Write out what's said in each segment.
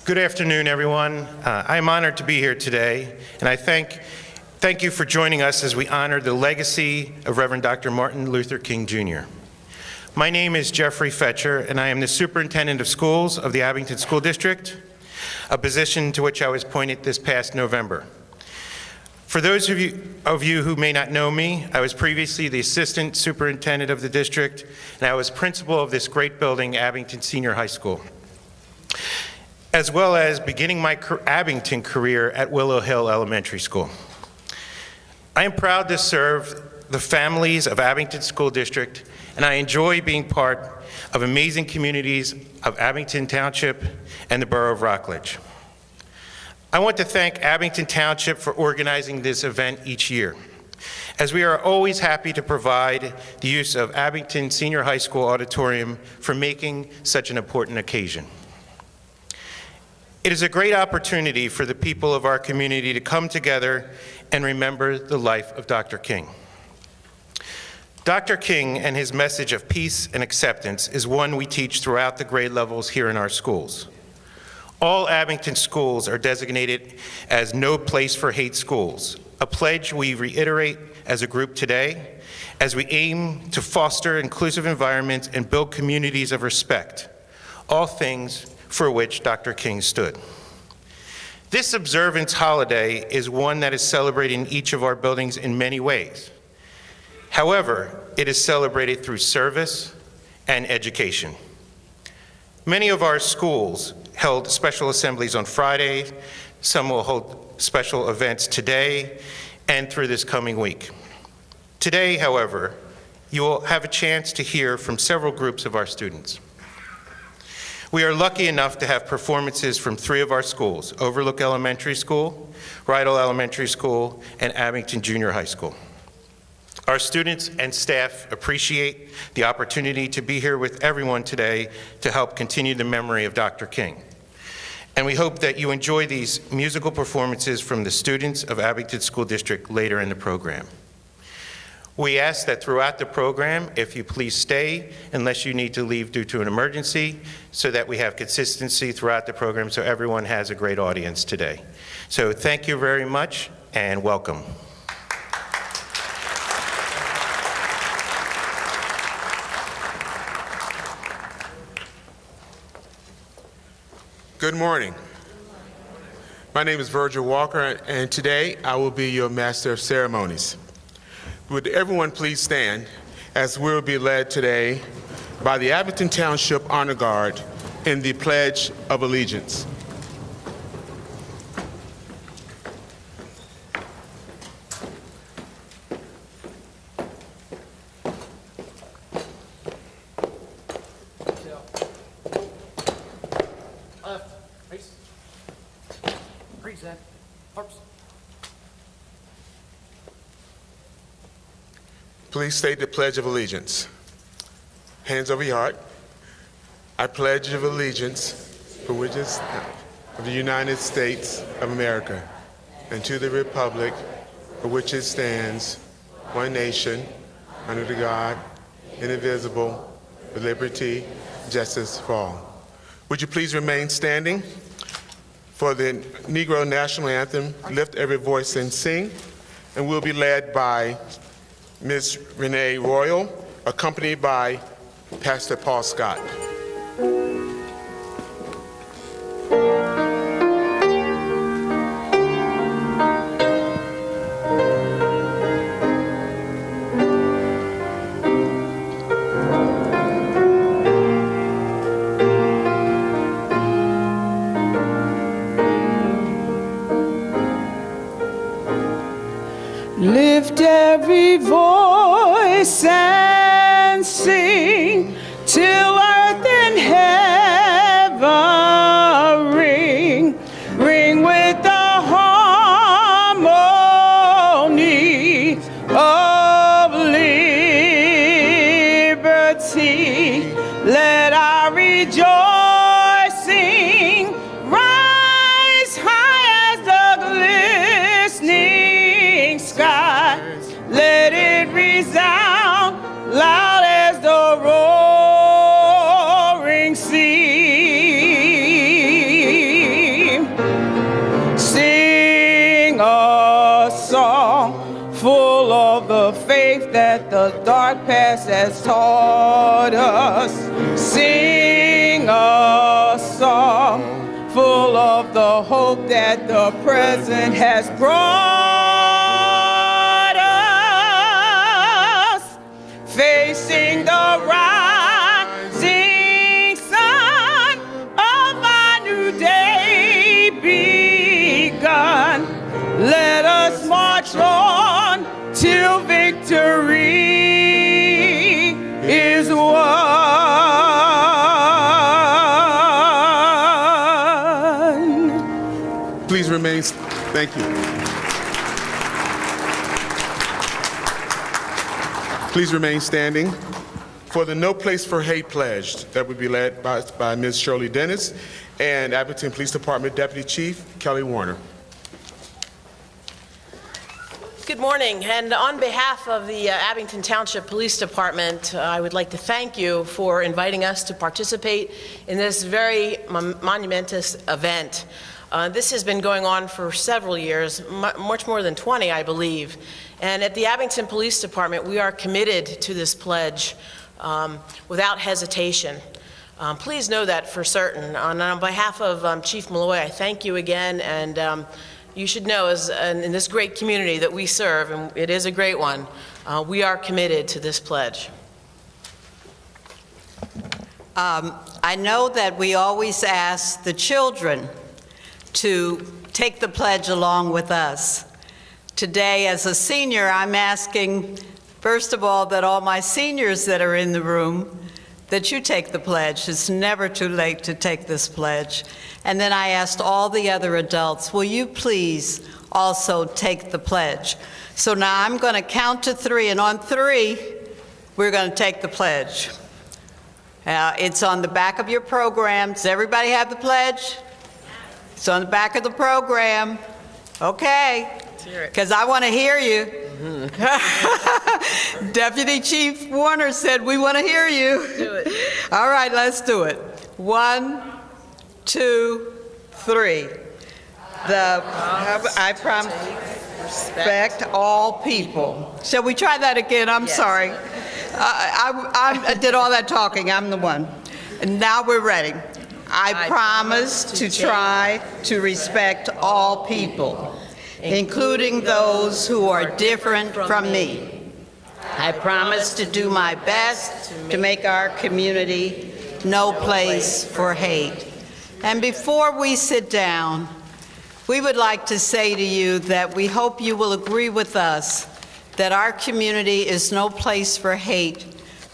Good afternoon, everyone. I'm honored to be here today, and I thank you for joining us as we honor the legacy of Reverend Dr. Martin Luther King, Jr. My name is Jeffrey Fetcher, and I am the Superintendent of Schools of the Abington School District, a position to which I was appointed this past November. For those of you who may not know me, I was previously the Assistant Superintendent of the district, and I was principal of this great building, Abington Senior High School, as well as beginning my Abington career at Willow Hill Elementary School. I am proud to serve the families of Abington School District, and I enjoy being part of amazing communities of Abington Township and the Borough of Rockledge. I want to thank Abington Township for organizing this event each year, as we are always happy to provide the use of Abington Senior High School Auditorium for making such an important occasion. It is a great opportunity for the people of our community to come together and remember the life of Dr. King. Dr. King and his message of peace and acceptance is one we teach throughout the grade levels here in our schools. All Abington schools are designated as No Place for Hate schools, a pledge we reiterate as a group today as we aim to foster inclusive environments and build communities of respect, all things for which Dr. King stood. This observance holiday is one that is celebrated in each of our buildings in many ways. However, it is celebrated through service and education. Many of our schools held special assemblies on Friday. Some will hold special events today and through this coming week. Today, however, you will have a chance to hear from several groups of our students. We are lucky enough to have performances from 3 of our schools, Overlook Elementary School, Rydell Elementary School, and Abington Junior High School. Our students and staff appreciate the opportunity to be here with everyone today to help continue the memory of Dr. King. And we hope that you enjoy these musical performances from the students of Abington School District later in the program. We ask that throughout the program, if you please stay unless you need to leave due to an emergency, so that we have consistency throughout the program so everyone has a great audience today. So thank you very much and welcome. Good morning. My name is Virgil Walker, and today I will be your Master of Ceremonies. Would everyone please stand as we will be led today by the Abington Township Honor Guard in the Pledge of Allegiance. Please state the Pledge of Allegiance. Hands over your heart. I pledge of allegiance for which is of the United States of America and to the republic for which it stands, one nation, under the God, indivisible, with liberty, justice for all. Would you please remain standing for the Negro National Anthem, Lift Every Voice and Sing, and we'll be led by Ms. Renee Royal, accompanied by Pastor Paul Scott. Lift every voice and sing till earth and heaven ring, ring with the harmony of liberty. Let our rejoicing rise high as the glistening sky. Let it that the dark past has taught us. Sing a song full of the hope that the present has brought us. Facing the rising sun of our new day begun. Let us march on till victory is won. Please remain, thank you. Please remain standing for the No Place for Hate pledge that would be led by Ms. Shirley Dennis and Abington Police Department Deputy Chief Kelly Warner. Good morning, and on behalf of the Abington Township Police Department, I would like to thank you for inviting us to participate in this very monumentous event. This has been going on for several years, much more than 20, I believe. And at the Abington Police Department, we are committed to this pledge without hesitation. Please know that for certain. On behalf of Chief Malloy, I thank you again, and you should know, in this great community that we serve, and it is a great one, we are committed to this pledge. I know that we always ask the children to take the pledge along with us. Today, as a senior, I'm asking, first of all, that all my seniors that are in the room, that you take the pledge. It's never too late to take this pledge. And then I asked all the other adults, will you please also take the pledge? So now I'm going to count to 3, and on 3, we're going to take the pledge. It's on the back of your program. Does everybody have the pledge? It's on the back of the program. Okay. Because I want to hear you. Deputy Chief Warner said, we want to hear you. Do it. All right, let's do it. 1, 2, 3. I promise to respect all people. Shall we try that again? I'm sorry. I did all that talking. I'm the one. And now we're ready. I promise to try to respect all people, including those who are different from me. I promise to do my best to make our community no place for hate. And before we sit down, we would like to say to you that we hope you will agree with us that our community is no place for hate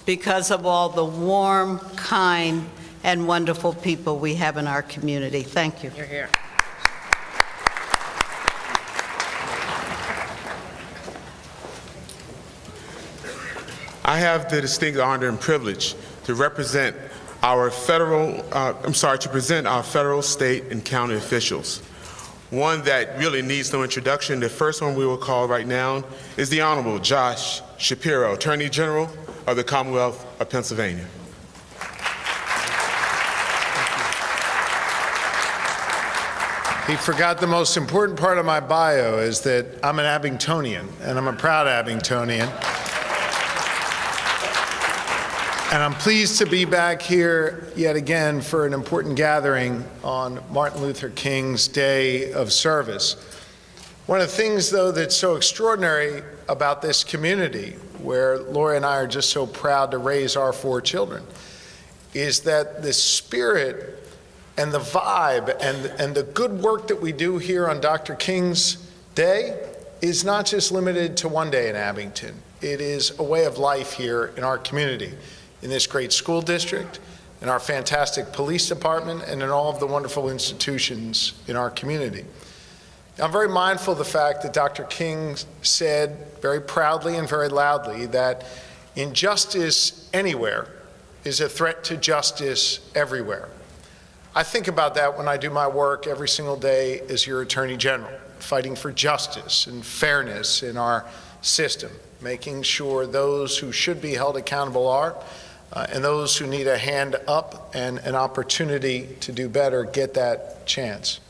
because of all the warm, kind, and wonderful people we have in our community. Thank you. You're here. I have the distinct honor and privilege to represent our present our federal, state, and county officials. One that really needs no introduction. The first one we will call right now is the Honorable Josh Shapiro, Attorney General of the Commonwealth of Pennsylvania. He forgot the most important part of my bio is that I'm an Abingtonian, and I'm a proud Abingtonian. And I'm pleased to be back here yet again for an important gathering on Martin Luther King's Day of Service. One of the things, though, that's so extraordinary about this community, where Lori and I are just so proud to raise our 4 children, is that the spirit and the vibe and the good work that we do here on Dr. King's Day is not just limited to one day in Abington. It is a way of life here in our community, in this great school district, in our fantastic police department, and in all of the wonderful institutions in our community. I'm very mindful of the fact that Dr. King said very proudly and very loudly that injustice anywhere is a threat to justice everywhere. I think about that when I do my work every single day as your Attorney General, fighting for justice and fairness in our system, making sure those who should be held accountable are, and those who need a hand up and an opportunity to do better get that chance.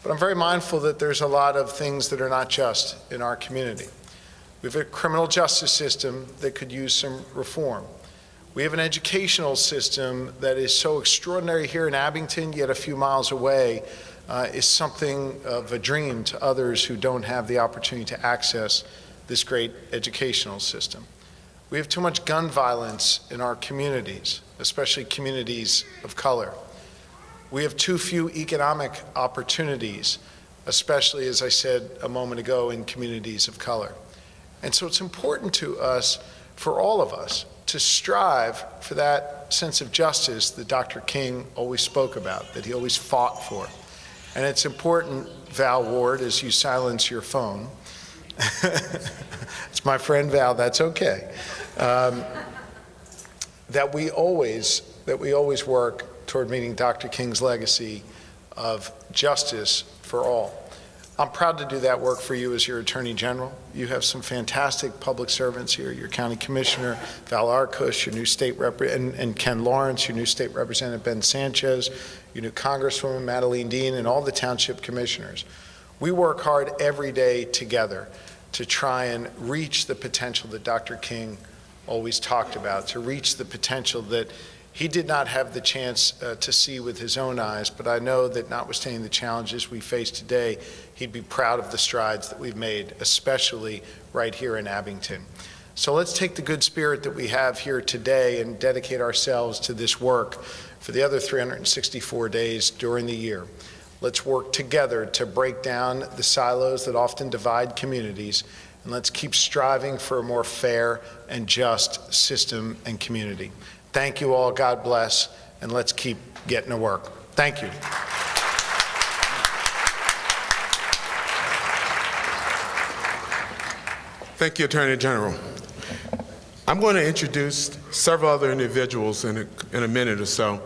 But I'm very mindful that there's a lot of things that are not just in our community. We have a criminal justice system that could use some reform. We have an educational system that is so extraordinary here in Abington, yet a few miles away, is something of a dream to others who don't have the opportunity to access this great educational system. We have too much gun violence in our communities, especially communities of color. We have too few economic opportunities, especially, as I said a moment ago, in communities of color. And so it's important to us, for all of us, to strive for that sense of justice that Dr. King always spoke about, that he always fought for. And it's important, Val Ward, as you silence your phone, it's my friend Val, that's okay, that we always work toward meeting Dr. King's legacy of justice for all. I'm proud to do that work for you as your Attorney General. You have some fantastic public servants here. Your County Commissioner, Val Arkush, your new state rep, and Ken Lawrence, your new State Representative Ben Sanchez, your new Congresswoman Madeleine Dean, and all the Township Commissioners. We work hard every day together to try and reach the potential that Dr. King always talked about, to reach the potential that he did not have the chance to see with his own eyes, but I know that notwithstanding the challenges we face today, he'd be proud of the strides that we've made, especially right here in Abington. So let's take the good spirit that we have here today and dedicate ourselves to this work for the other 364 days during the year. Let's work together to break down the silos that often divide communities, and let's keep striving for a more fair and just system and community. Thank you all, God bless, and let's keep getting to work. Thank you. Thank you, Attorney General. I'm going to introduce several other individuals in a minute or so,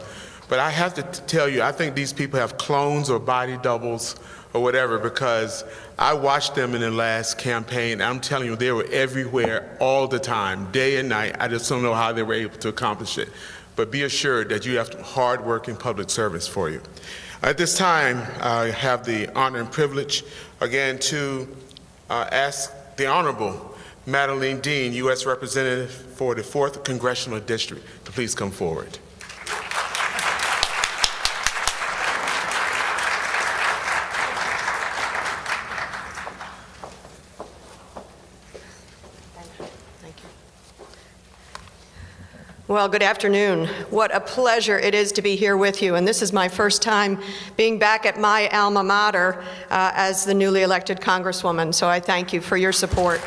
but I have to tell you, I think these people have clones or body doubles or whatever, because I watched them in the last campaign. I'm telling you, they were everywhere all the time, day and night. I just don't know how they were able to accomplish it. But be assured that you have hard-working public service for you. At this time, I have the honor and privilege, again, to ask the Honorable Madeleine Dean, U.S. Representative for the 4th Congressional District, to please come forward. Well, good afternoon. What a pleasure it is to be here with you. And this is my first time being back at my alma mater as the newly elected Congresswoman. So I thank you for your support.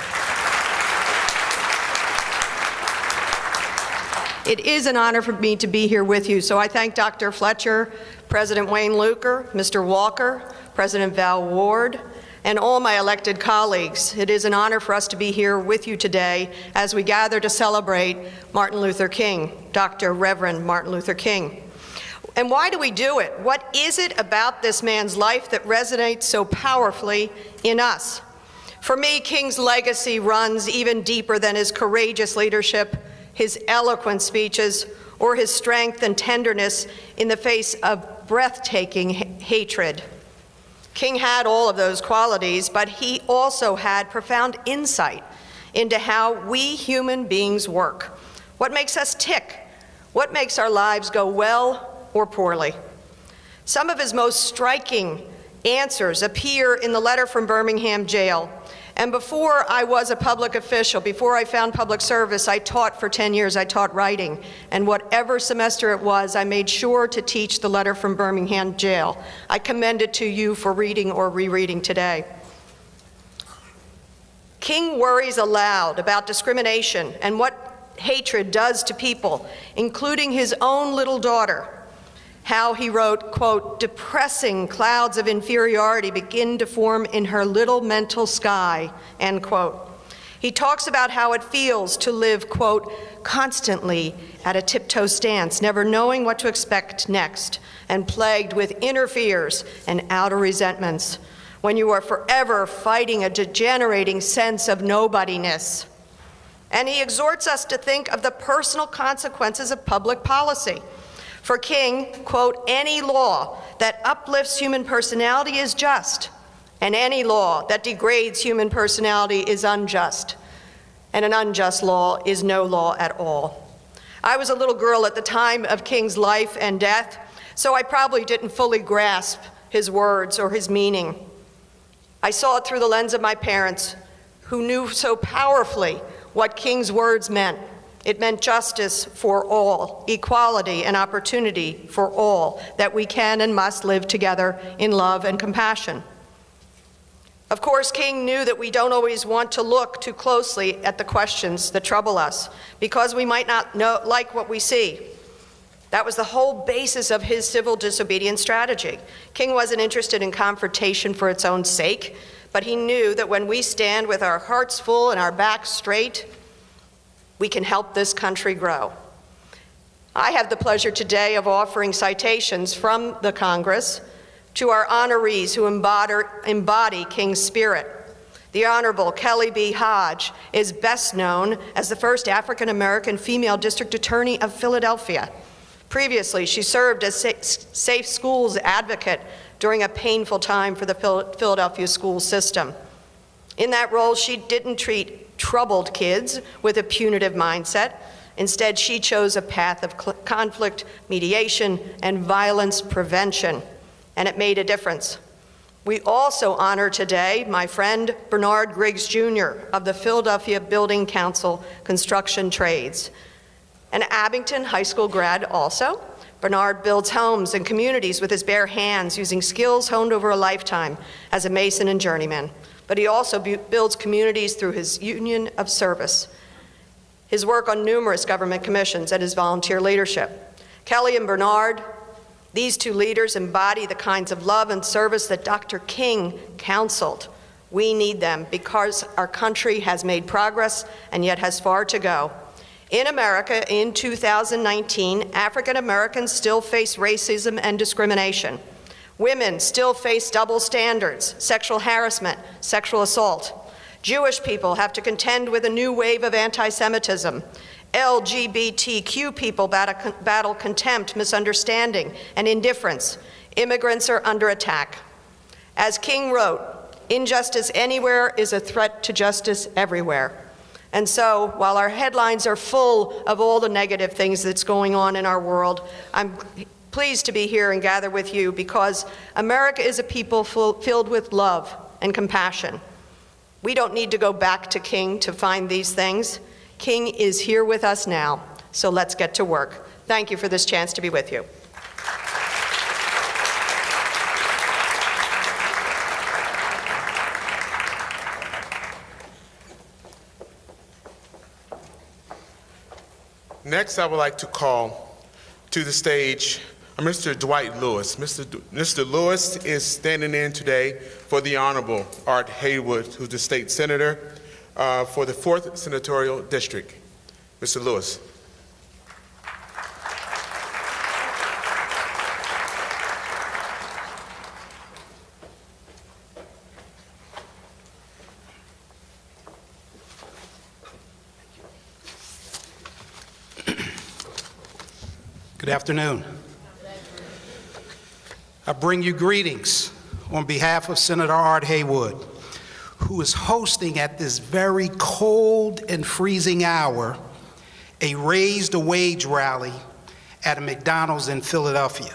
It is an honor for me to be here with you. So I thank Dr. Fletcher, President Wayne Luker, Mr. Walker, President Val Ward, and all my elected colleagues. It is an honor for us to be here with you today as we gather to celebrate Martin Luther King, Dr. Reverend Martin Luther King. And why do we do it? What is it about this man's life that resonates so powerfully in us? For me, King's legacy runs even deeper than his courageous leadership, his eloquent speeches, or his strength and tenderness in the face of breathtaking hatred. King had all of those qualities, but he also had profound insight into how we human beings work. What makes us tick? What makes our lives go well or poorly? Some of his most striking answers appear in the letter from Birmingham jail. And before I was a public official, before I found public service, I taught for 10 years. I taught writing. And whatever semester it was, I made sure to teach the letter from Birmingham jail. I commend it to you for reading or rereading today. King worries aloud about discrimination and what hatred does to people, including his own little daughter. How he wrote, quote, "depressing clouds of inferiority begin to form in her little mental sky," end quote. He talks about how it feels to live, quote, "constantly at a tiptoe stance, never knowing what to expect next, and plagued with inner fears and outer resentments, when you are forever fighting a degenerating sense of nobodiness." And he exhorts us to think of the personal consequences of public policy. For King, quote, "any law that uplifts human personality is just, and any law that degrades human personality is unjust." and an unjust law is no law at all. I was a little girl at the time of King's life and death, so I probably didn't fully grasp his words or his meaning. I saw it through the lens of my parents, who knew so powerfully what King's words meant. It meant justice for all, equality and opportunity for all, that we can and must live together in love and compassion. Of course, King knew that we don't always want to look too closely at the questions that trouble us, because we might not like what we see. That was the whole basis of his civil disobedience strategy. King wasn't interested in confrontation for its own sake, but he knew that when we stand with our hearts full and our backs straight, we can help this country grow. I have the pleasure today of offering citations from the Congress to our honorees who embody King's spirit. The Honorable Kelly B. Hodge is best known as the first African-American female district attorney of Philadelphia. Previously, she served as safe schools advocate during a painful time for the Philadelphia school system. In that role, she didn't treat troubled kids with a punitive mindset. Instead, she chose a path of conflict mediation and violence prevention, and it made a difference. We also honor today my friend Bernard Griggs Jr. of the Philadelphia Building Council Construction Trades. An Abington High School grad also, Bernard builds homes and communities with his bare hands using skills honed over a lifetime as a mason and journeyman. But he also builds communities through his union of service, his work on numerous government commissions, and his volunteer leadership. Kelly and Bernard, these two leaders embody the kinds of love and service that Dr. King counseled. We need them because our country has made progress and yet has far to go. In America, in 2019, African Americans still face racism and discrimination. Women still face double standards, sexual harassment, sexual assault. Jewish people have to contend with a new wave of anti-Semitism. LGBTQ people battle contempt, misunderstanding, and indifference. Immigrants are under attack. As King wrote, injustice anywhere is a threat to justice everywhere. And so, while our headlines are full of all the negative things that's going on in our world, I'm pleased to be here and gather with you because America is a people filled with love and compassion. We don't need to go back to King to find these things. King is here with us now, so let's get to work. Thank you for this chance to be with you. Next, I would like to call to the stage Mr. Dwight Lewis. Mr. Lewis is standing in today for the Honorable Art Haywood, who's the state senator for the 4th Senatorial District. Mr. Lewis. Good afternoon. I bring you greetings on behalf of Senator Art Haywood, who is hosting at this very cold and freezing hour a Raise the Wage rally at a McDonald's in Philadelphia.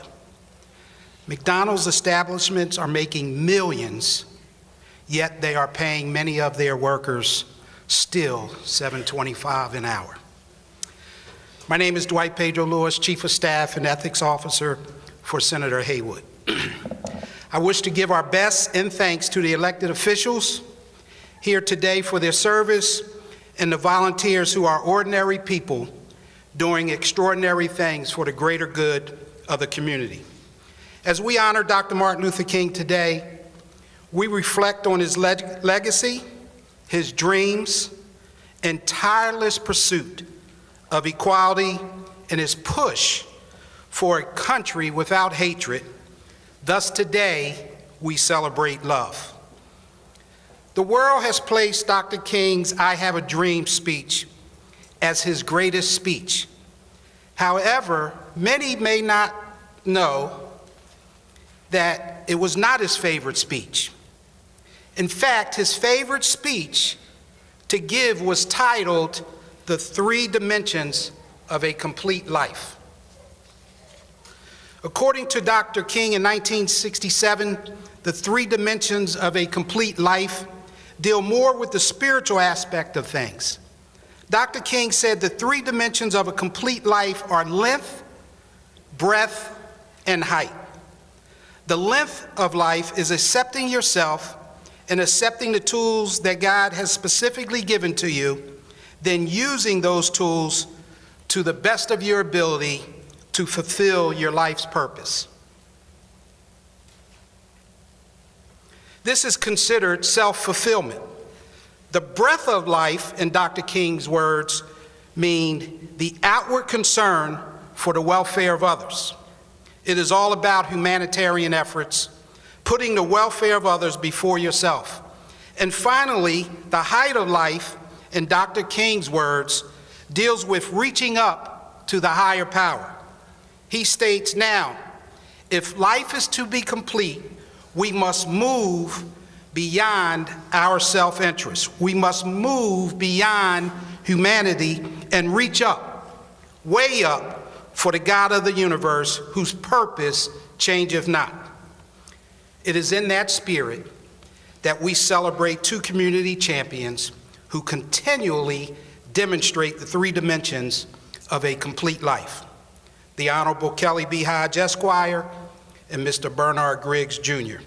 McDonald's establishments are making millions, yet they are paying many of their workers still $7.25 an hour. My name is Dwight Pedro Lewis, Chief of Staff and Ethics Officer for Senator Haywood. I wish to give our best and thanks to the elected officials here today for their service and the volunteers who are ordinary people doing extraordinary things for the greater good of the community. As we honor Dr. Martin Luther King today, we reflect on his legacy, his dreams, and tireless pursuit of equality and his push for a country without hatred. Thus today, we celebrate love. The world has placed Dr. King's I Have a Dream speech as his greatest speech. However, many may not know that it was not his favorite speech. In fact, his favorite speech to give was titled The Three Dimensions of a Complete Life. According to Dr. King in 1967, the three dimensions of a complete life deal more with the spiritual aspect of things. Dr. King said the three dimensions of a complete life are length, breadth, and height. The length of life is accepting yourself and accepting the tools that God has specifically given to you, then using those tools to the best of your ability to fulfill your life's purpose. This is considered self-fulfillment. The breadth of life, in Dr. King's words, mean the outward concern for the welfare of others. It is all about humanitarian efforts, putting the welfare of others before yourself. And finally, the height of life, in Dr. King's words, deals with reaching up to the higher power. He states, now, if life is to be complete, we must move beyond our self-interest. We must move beyond humanity and reach up, way up, for the God of the universe, whose purpose changeth not. It is in that spirit that we celebrate two community champions who continually demonstrate the three dimensions of a complete life. The Honorable Kelly B. Hodge, Esquire, and Mr. Bernard Griggs, Jr.,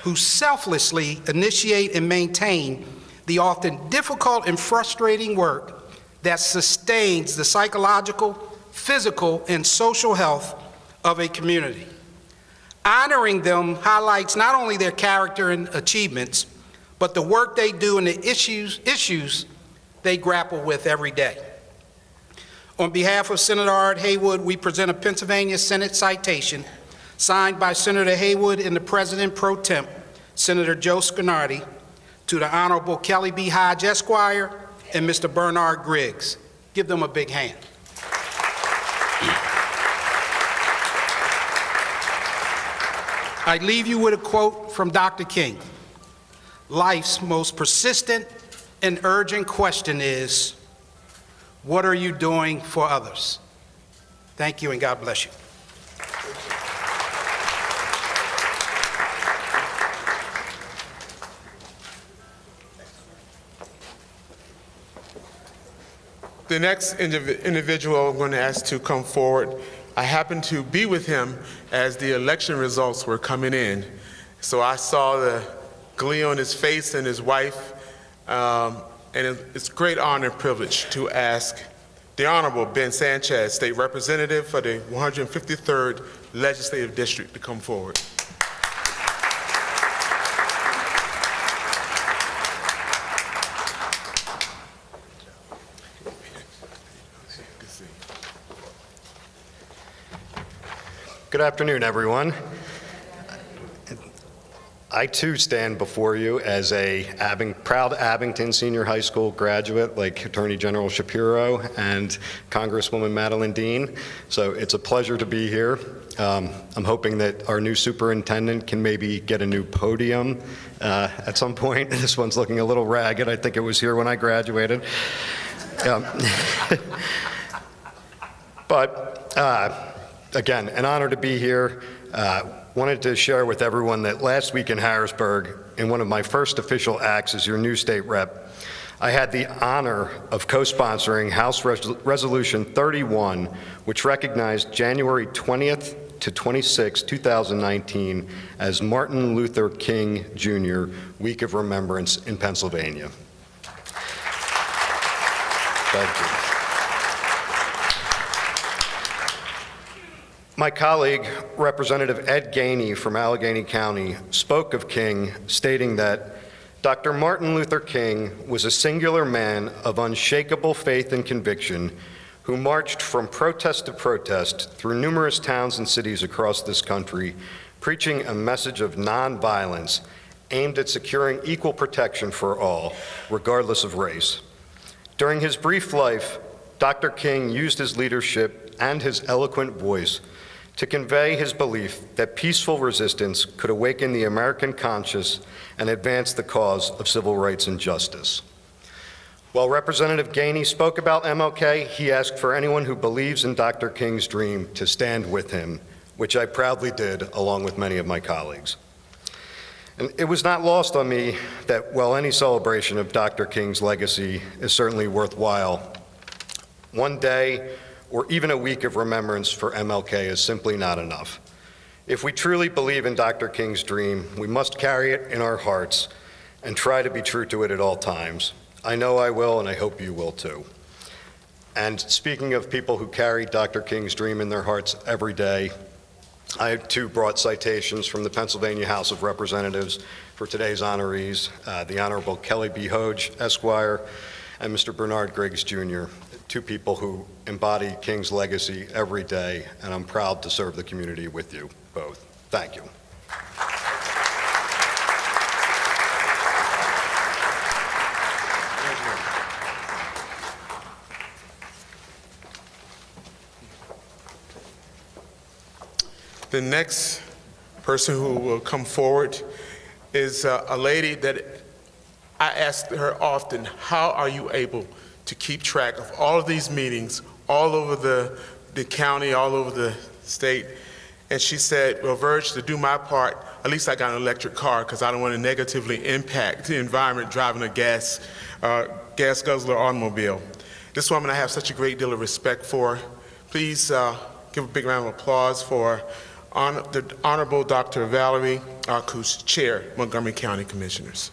who selflessly initiate and maintain the often difficult and frustrating work that sustains the psychological, physical, and social health of a community. Honoring them highlights not only their character and achievements, but the work they do and the issues they grapple with every day. On behalf of Senator Art Haywood, we present a Pennsylvania Senate citation signed by Senator Haywood and the President Pro Tem, Senator Joe Scarnati, to the Honorable Kelly B. Hodge, Esquire, and Mr. Bernard Griggs. Give them a big hand. I leave you with a quote from Dr. King. Life's most persistent and urgent question is, what are you doing for others? Thank you, and God bless you. The next individual I'm going to ask to come forward, I happened to be with him as the election results were coming in. So I saw the glee on his face and his wife, and it's a great honor and privilege to ask the Honorable Ben Sanchez, State Representative for the 153rd Legislative District, to come forward. Good afternoon, everyone. I too stand before you as a proud Abington Senior High School graduate, like Attorney General Shapiro and Congresswoman Madeline Dean. So it's a pleasure to be here. I'm hoping that our new superintendent can maybe get a new podium at some point. This one's looking a little ragged. I think it was here when I graduated. Again, an honor to be here. Wanted to share with everyone that last week in Harrisburg, in one of my first official acts as your new state rep, I had the honor of co-sponsoring House Resolution 31, which recognized January 20th to 26, 2019 as Martin Luther King Jr. Week of Remembrance in Pennsylvania. Thank you. My colleague, Representative Ed Gainey from Allegheny County, spoke of King, stating that Dr. Martin Luther King was a singular man of unshakable faith and conviction who marched from protest to protest through numerous towns and cities across this country, preaching a message of nonviolence aimed at securing equal protection for all, regardless of race. During his brief life, Dr. King used his leadership and his eloquent voice to convey his belief that peaceful resistance could awaken the American conscience and advance the cause of civil rights and justice. While Representative Gainey spoke about MLK, he asked for anyone who believes in Dr. King's dream to stand with him, which I proudly did along with many of my colleagues. And it was not lost on me that while any celebration of Dr. King's legacy is certainly worthwhile, one day or even a week of remembrance for MLK is simply not enough. If we truly believe in Dr. King's dream, we must carry it in our hearts and try to be true to it at all times. I know I will, and I hope you will too. And speaking of people who carry Dr. King's dream in their hearts every day, I too brought citations from the Pennsylvania House of Representatives for today's honorees, the Honorable Kelly B. Hoge, Esquire, and Mr. Bernard Griggs, Jr., two people who embody King's legacy every day, and I'm proud to serve the community with you both. Thank you. The next person who will come forward is a lady that I ask her often, how are you able to keep track of all of these meetings all over the county, all over the state? And she said, well, Verge, to do my part, at least I got an electric car because I don't want to negatively impact the environment driving a gas guzzler automobile. This woman I have such a great deal of respect for. Please give a big round of applause for the Honorable Dr. Valerie Arkus, Chair, Montgomery County Commissioners.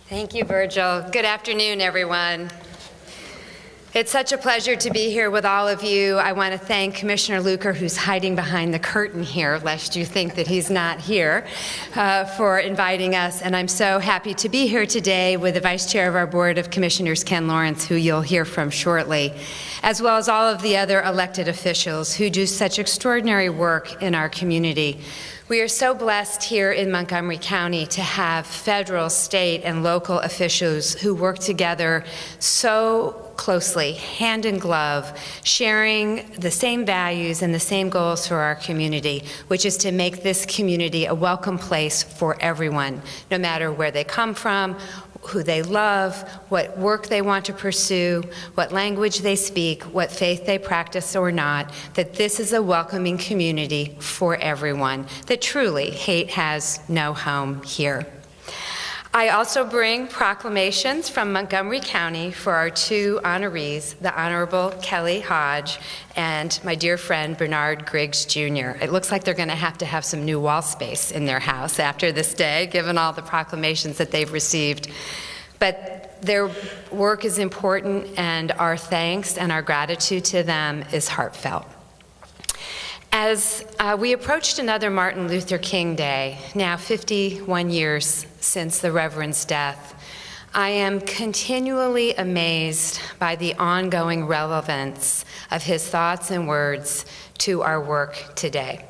Thank you, Virgil. Good afternoon, everyone. It's such a pleasure to be here with all of you. I want to thank Commissioner Luker, who's hiding behind the curtain here, lest you think that he's not here, for inviting us. And I'm so happy to be here today with the Vice Chair of our Board of Commissioners, Ken Lawrence, who you'll hear from shortly, as well as all of the other elected officials who do such extraordinary work in our community. We are so blessed here in Montgomery County to have federal, state, and local officials who work together so closely, hand in glove, sharing the same values and the same goals for our community, which is to make this community a welcome place for everyone, no matter where they come from, who they love, what work they want to pursue, what language they speak, what faith they practice or not, that this is a welcoming community for everyone, that truly hate has no home here. I also bring proclamations from Montgomery County for our two honorees, the Honorable Kelly Hodge and my dear friend Bernard Griggs, Jr. It looks like they're going to have some new wall space in their house after this day, given all the proclamations that they've received. But their work is important, and our thanks and our gratitude to them is heartfelt. As we approached another Martin Luther King Day, now 51 years since the Reverend's death, I am continually amazed by the ongoing relevance of his thoughts and words to our work today.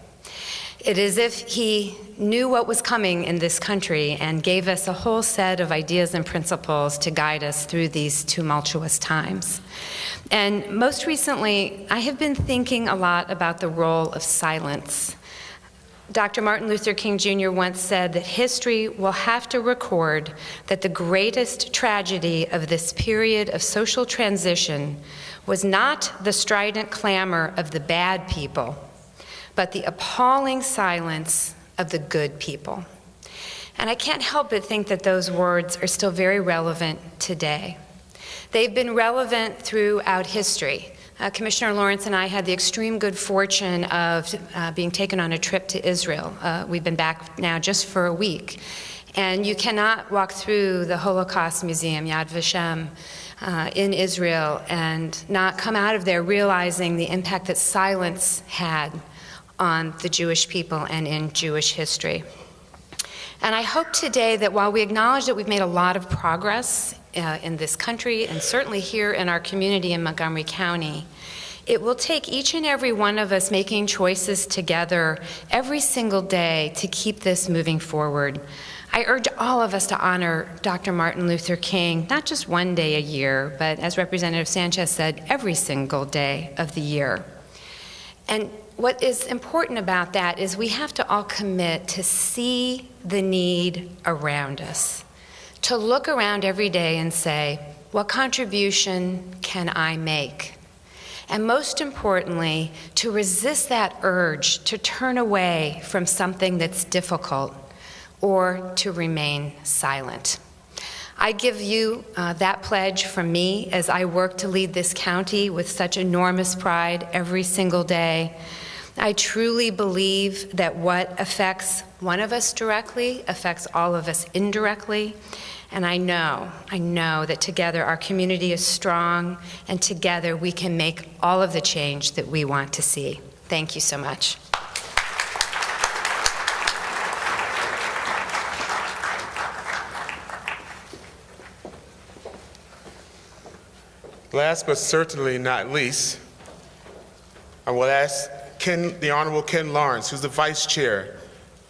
It is as if he knew what was coming in this country and gave us a whole set of ideas and principles to guide us through these tumultuous times. And most recently, I have been thinking a lot about the role of silence. Dr. Martin Luther King Jr. once said that history will have to record that the greatest tragedy of this period of social transition was not the strident clamor of the bad people, but the appalling silence of the good people. And I can't help but think that those words are still very relevant today. They've been relevant throughout history. Commissioner Lawrence and I had the extreme good fortune of being taken on a trip to Israel. We've been back now just for a week. And you cannot walk through the Holocaust Museum, Yad Vashem, in Israel and not come out of there realizing the impact that silence had on the Jewish people and in Jewish history. And I hope today that while we acknowledge that we've made a lot of progress in this country and certainly here in our community in Montgomery County, it will take each and every one of us making choices together every single day to keep this moving forward. I urge all of us to honor Dr. Martin Luther King, not just one day a year, but as Representative Sanchez said, every single day of the year. And what is important about that is we have to all commit to see the need around us, to look around every day and say, what contribution can I make? And most importantly, to resist that urge to turn away from something that's difficult or to remain silent. I give you that pledge from me as I work to lead this county with such enormous pride every single day. I truly believe that what affects one of us directly affects all of us indirectly. And I know that together our community is strong, and together we can make all of the change that we want to see. Thank you so much. Last but certainly not least, I will ask the Honorable Ken Lawrence, who's the Vice Chair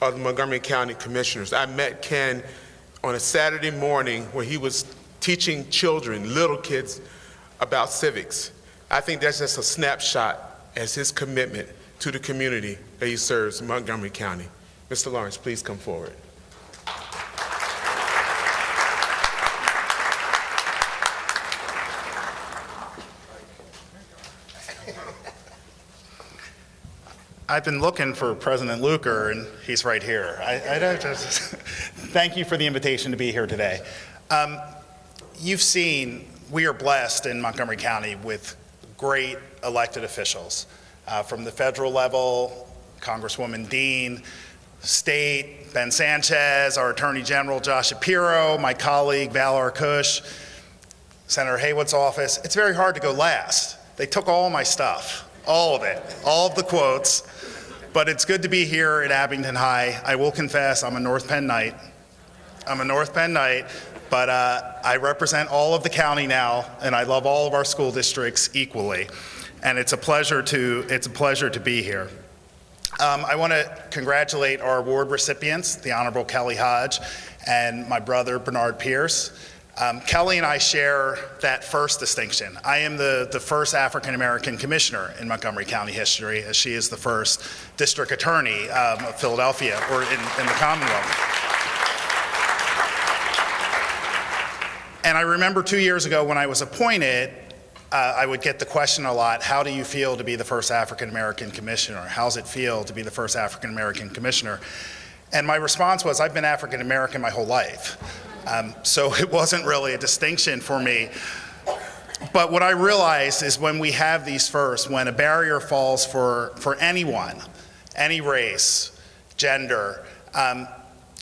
of the Montgomery County Commissioners. I met Ken on a Saturday morning where he was teaching children, little kids, about civics. I think that's just a snapshot as his commitment to the community that he serves in Montgomery County. Mr. Lawrence, please come forward. I've been looking for President Luker, and he's right here. I don't just thank you for the invitation to be here today. You've seen we are blessed in Montgomery County with great elected officials from the federal level, Congresswoman Dean, state, Ben Sanchez, our Attorney General Josh Shapiro, my colleague Val Arkush, Senator Haywood's office. It's very hard to go last. They took all my stuff, all of it, all of the quotes. But it's good to be here at Abington High. I will confess, I'm a North Penn Knight. But I represent all of the county now, and I love all of our school districts equally. And it's a pleasure to be here. I want to congratulate our award recipients, the Honorable Kelly Hodge and my brother Bernard Pierce. Kelly and I share that first distinction. I am the first African-American commissioner in Montgomery County history, as she is the first district attorney of Philadelphia, or in the Commonwealth. And I remember 2 years ago when I was appointed, I would get the question a lot, how do you feel to be the first African-American commissioner? How does it feel to be the first African-American commissioner? And my response was, I've been African-American my whole life. So it wasn't really a distinction for me. But what I realize is when we have these firsts, when a barrier falls for anyone, any race, gender,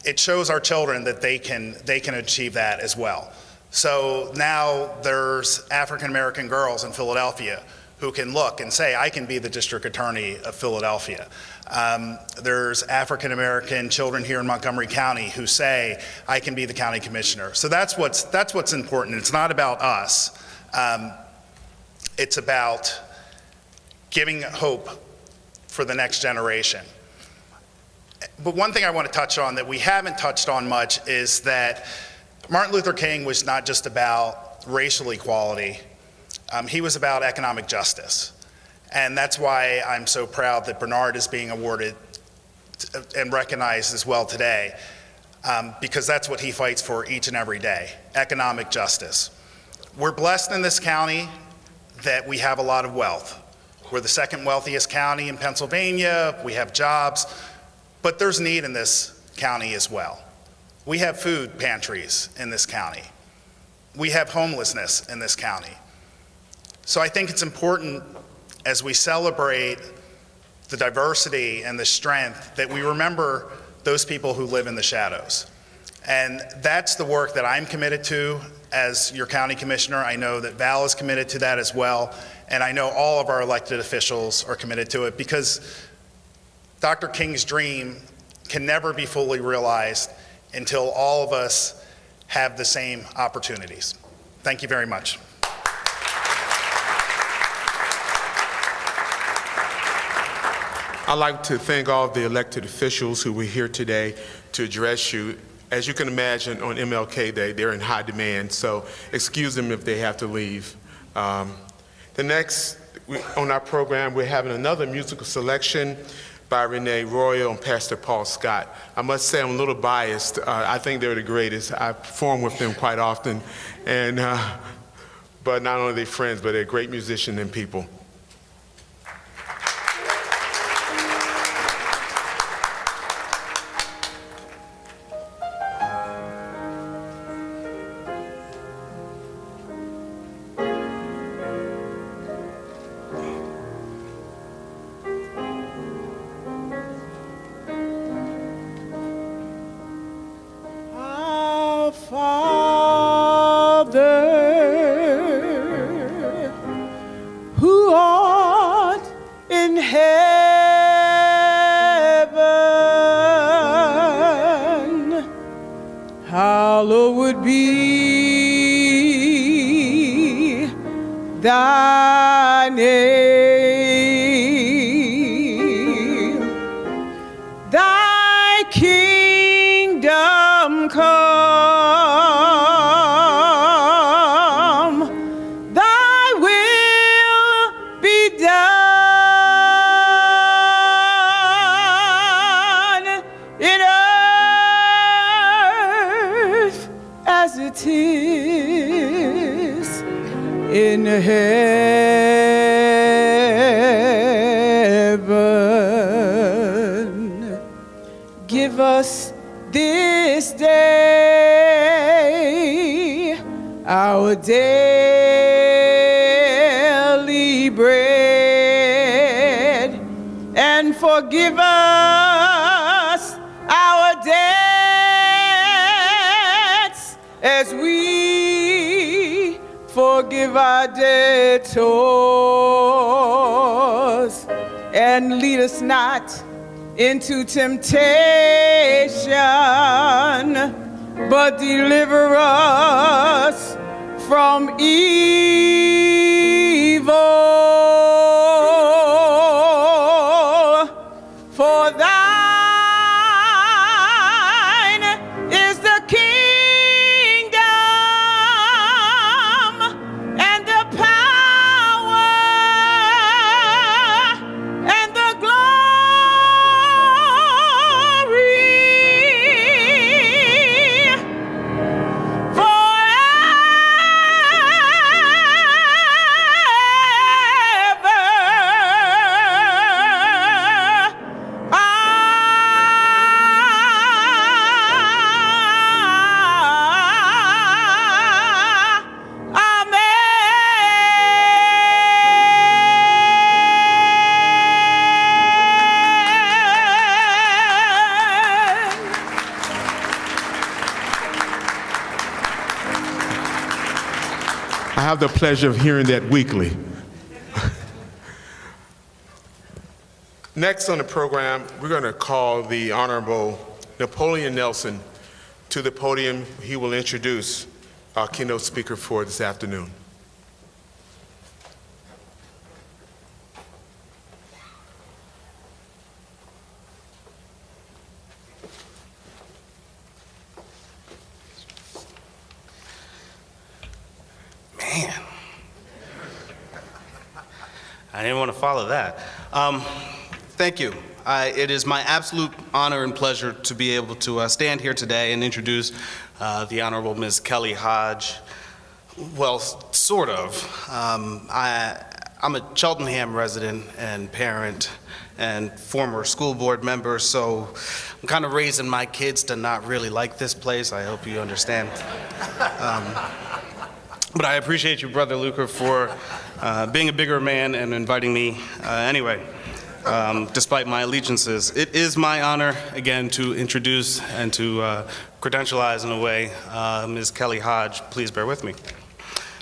it shows our children that they can achieve that as well. So now there's African-American girls in Philadelphia who can look and say, I can be the district attorney of Philadelphia. There's African-American children here in Montgomery County who say, I can be the county commissioner. So that's what's important. It's not about us. It's about giving hope for the next generation. But one thing I want to touch on that we haven't touched on much is that Martin Luther King was not just about racial equality. He was about economic justice. And that's why I'm so proud that Bernard is being awarded and recognized as well today, because that's what he fights for each and every day, economic justice. We're blessed in this county that we have a lot of wealth. We're the second wealthiest county in Pennsylvania, we have jobs, but there's need in this county as well. We have food pantries in this county. We have homelessness in this county. So I think it's important as we celebrate the diversity and the strength that we remember those people who live in the shadows. And that's the work that I'm committed to as your county commissioner. I know that Val is committed to that as well. And I know all of our elected officials are committed to it, because Dr. King's dream can never be fully realized until all of us have the same opportunities. Thank you very much. I'd like to thank all of the elected officials who were here today to address you. As you can imagine, on MLK Day, they're in high demand, so excuse them if they have to leave. The next On our program, we're having another musical selection by Renee Royal and Pastor Paul Scott. I must say I'm a little biased. I think they're the greatest. I perform with them quite often, and but not only are they friends, but they're great musicians and people. Our Father, who art in heaven, hallowed be thy name. Thy kingdom come, thy will be done in earth as it is in heaven. Give us this day our daily bread, and forgive us our debts as we forgive our debtors, and lead us not into temptation, but deliver us from evil. For thine is the kingdom and the power and the glory I have the pleasure of hearing that weekly. Next on the program, we're going to call the Honorable Napoleon Nelson to the podium. He will introduce our keynote speaker for this afternoon. Man, I didn't want to follow that. Thank you. It is my absolute honor and pleasure to be able to stand here today and introduce the Honorable Ms. Kelly Hodge. Well, sort of. I'm a Cheltenham resident and parent and former school board member, so I'm kind of raising my kids to not really like this place. I hope you understand. But I appreciate you, Brother Luker, for being a bigger man and inviting me anyway, despite my allegiances. It is my honor, again, to introduce and to credentialize in a way Ms. Kelly Hodge. Please bear with me.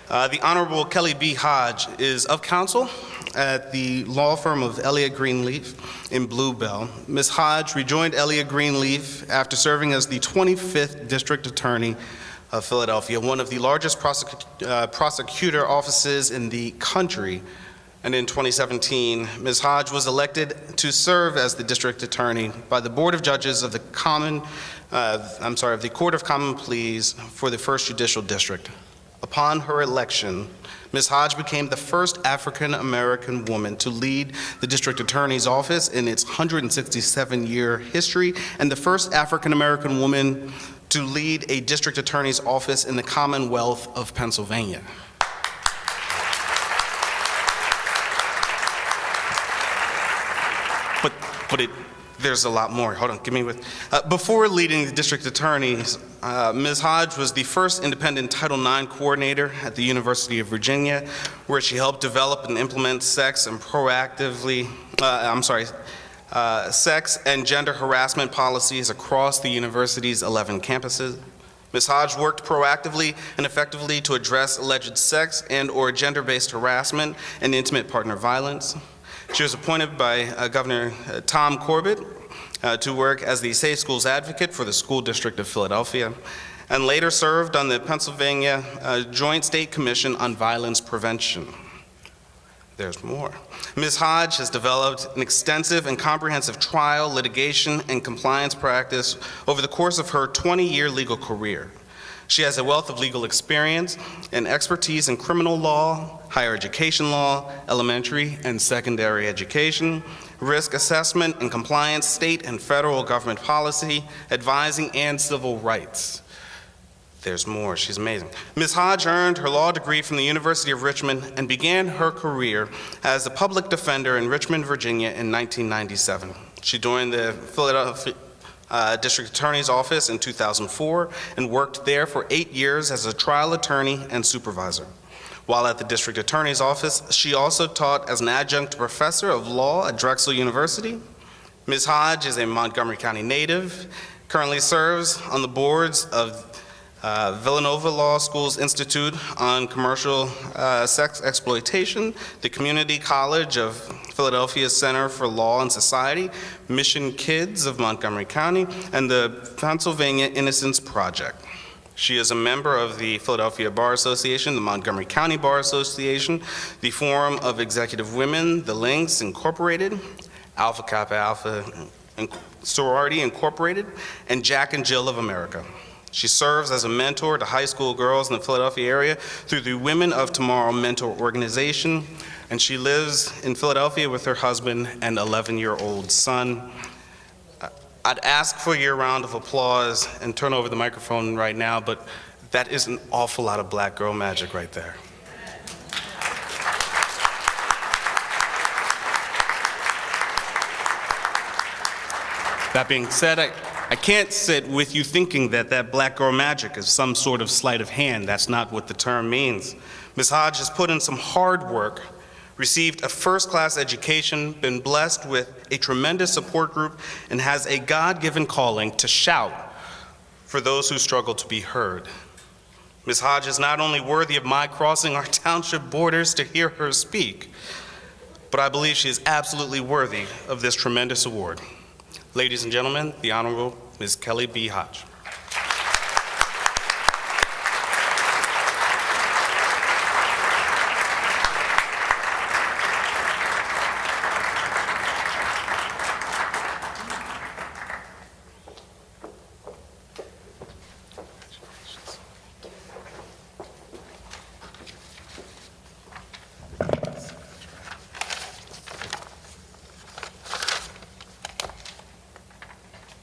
The Honorable Kelly B. Hodge is of counsel at the law firm of Elliott Greenleaf in Bluebell. Ms. Hodge rejoined Elliott Greenleaf after serving as the 25th District Attorney of Philadelphia, one of the largest prosecutor offices in the country. And in 2017, Ms. Hodge was elected to serve as the district attorney by the Board of Judges of the Court of Common Pleas for the First Judicial District. Upon her election, Ms. Hodge became the first African-American woman to lead the District Attorney's Office in its 167-year history, and the first African-American woman to lead a District Attorney's Office in the Commonwealth of Pennsylvania. But there's a lot more. Hold on, give me with. Before leading the district attorneys, Ms. Hodge was the first independent Title IX coordinator at the University of Virginia, where she helped develop and implement sex and gender harassment policies across the university's 11 campuses. Ms. Hodge worked proactively and effectively to address alleged sex and/or gender-based harassment and intimate partner violence. She was appointed by Governor Tom Corbett to work as the Safe Schools Advocate for the School District of Philadelphia, and later served on the Pennsylvania Joint State Commission on Violence Prevention. There's more. Ms. Hodge has developed an extensive and comprehensive trial, litigation, and compliance practice over the course of her 20-year legal career. She has a wealth of legal experience and expertise in criminal law, higher education law, elementary and secondary education, risk assessment and compliance, state and federal government policy, advising, and civil rights. There's more. She's amazing. Ms. Hodge earned her law degree from the University of Richmond and began her career as a public defender in Richmond, Virginia in 1997. She joined the Philadelphia District Attorney's Office in 2004 and worked there for 8 years as a trial attorney and supervisor. While at the District Attorney's Office, she also taught as an adjunct professor of law at Drexel University. Ms. Hodge is a Montgomery County native, currently serves on the boards of Villanova Law School's Institute on Commercial Sex Exploitation, the Community College of Philadelphia's Center for Law and Society, Mission Kids of Montgomery County, and the Pennsylvania Innocence Project. She is a member of the Philadelphia Bar Association, the Montgomery County Bar Association, the Forum of Executive Women, the Lynx Incorporated, Alpha Kappa Alpha Sorority Incorporated, and Jack and Jill of America. She serves as a mentor to high school girls in the Philadelphia area through the Women of Tomorrow Mentor Organization, and she lives in Philadelphia with her husband and 11-year-old son. I'd ask for your round of applause and turn over the microphone right now, but that is an awful lot of black girl magic right there. That being said, I can't sit with you thinking that that black girl magic is some sort of sleight of hand. That's not what the term means. Ms. Hodge has put in some hard work, received a first-class education, been blessed with a tremendous support group, and has a God-given calling to shout for those who struggle to be heard. Ms. Hodge is not only worthy of my crossing our township borders to hear her speak, but I believe she is absolutely worthy of this tremendous award. Ladies and gentlemen, the Honorable Ms. Kelly B. Hodge.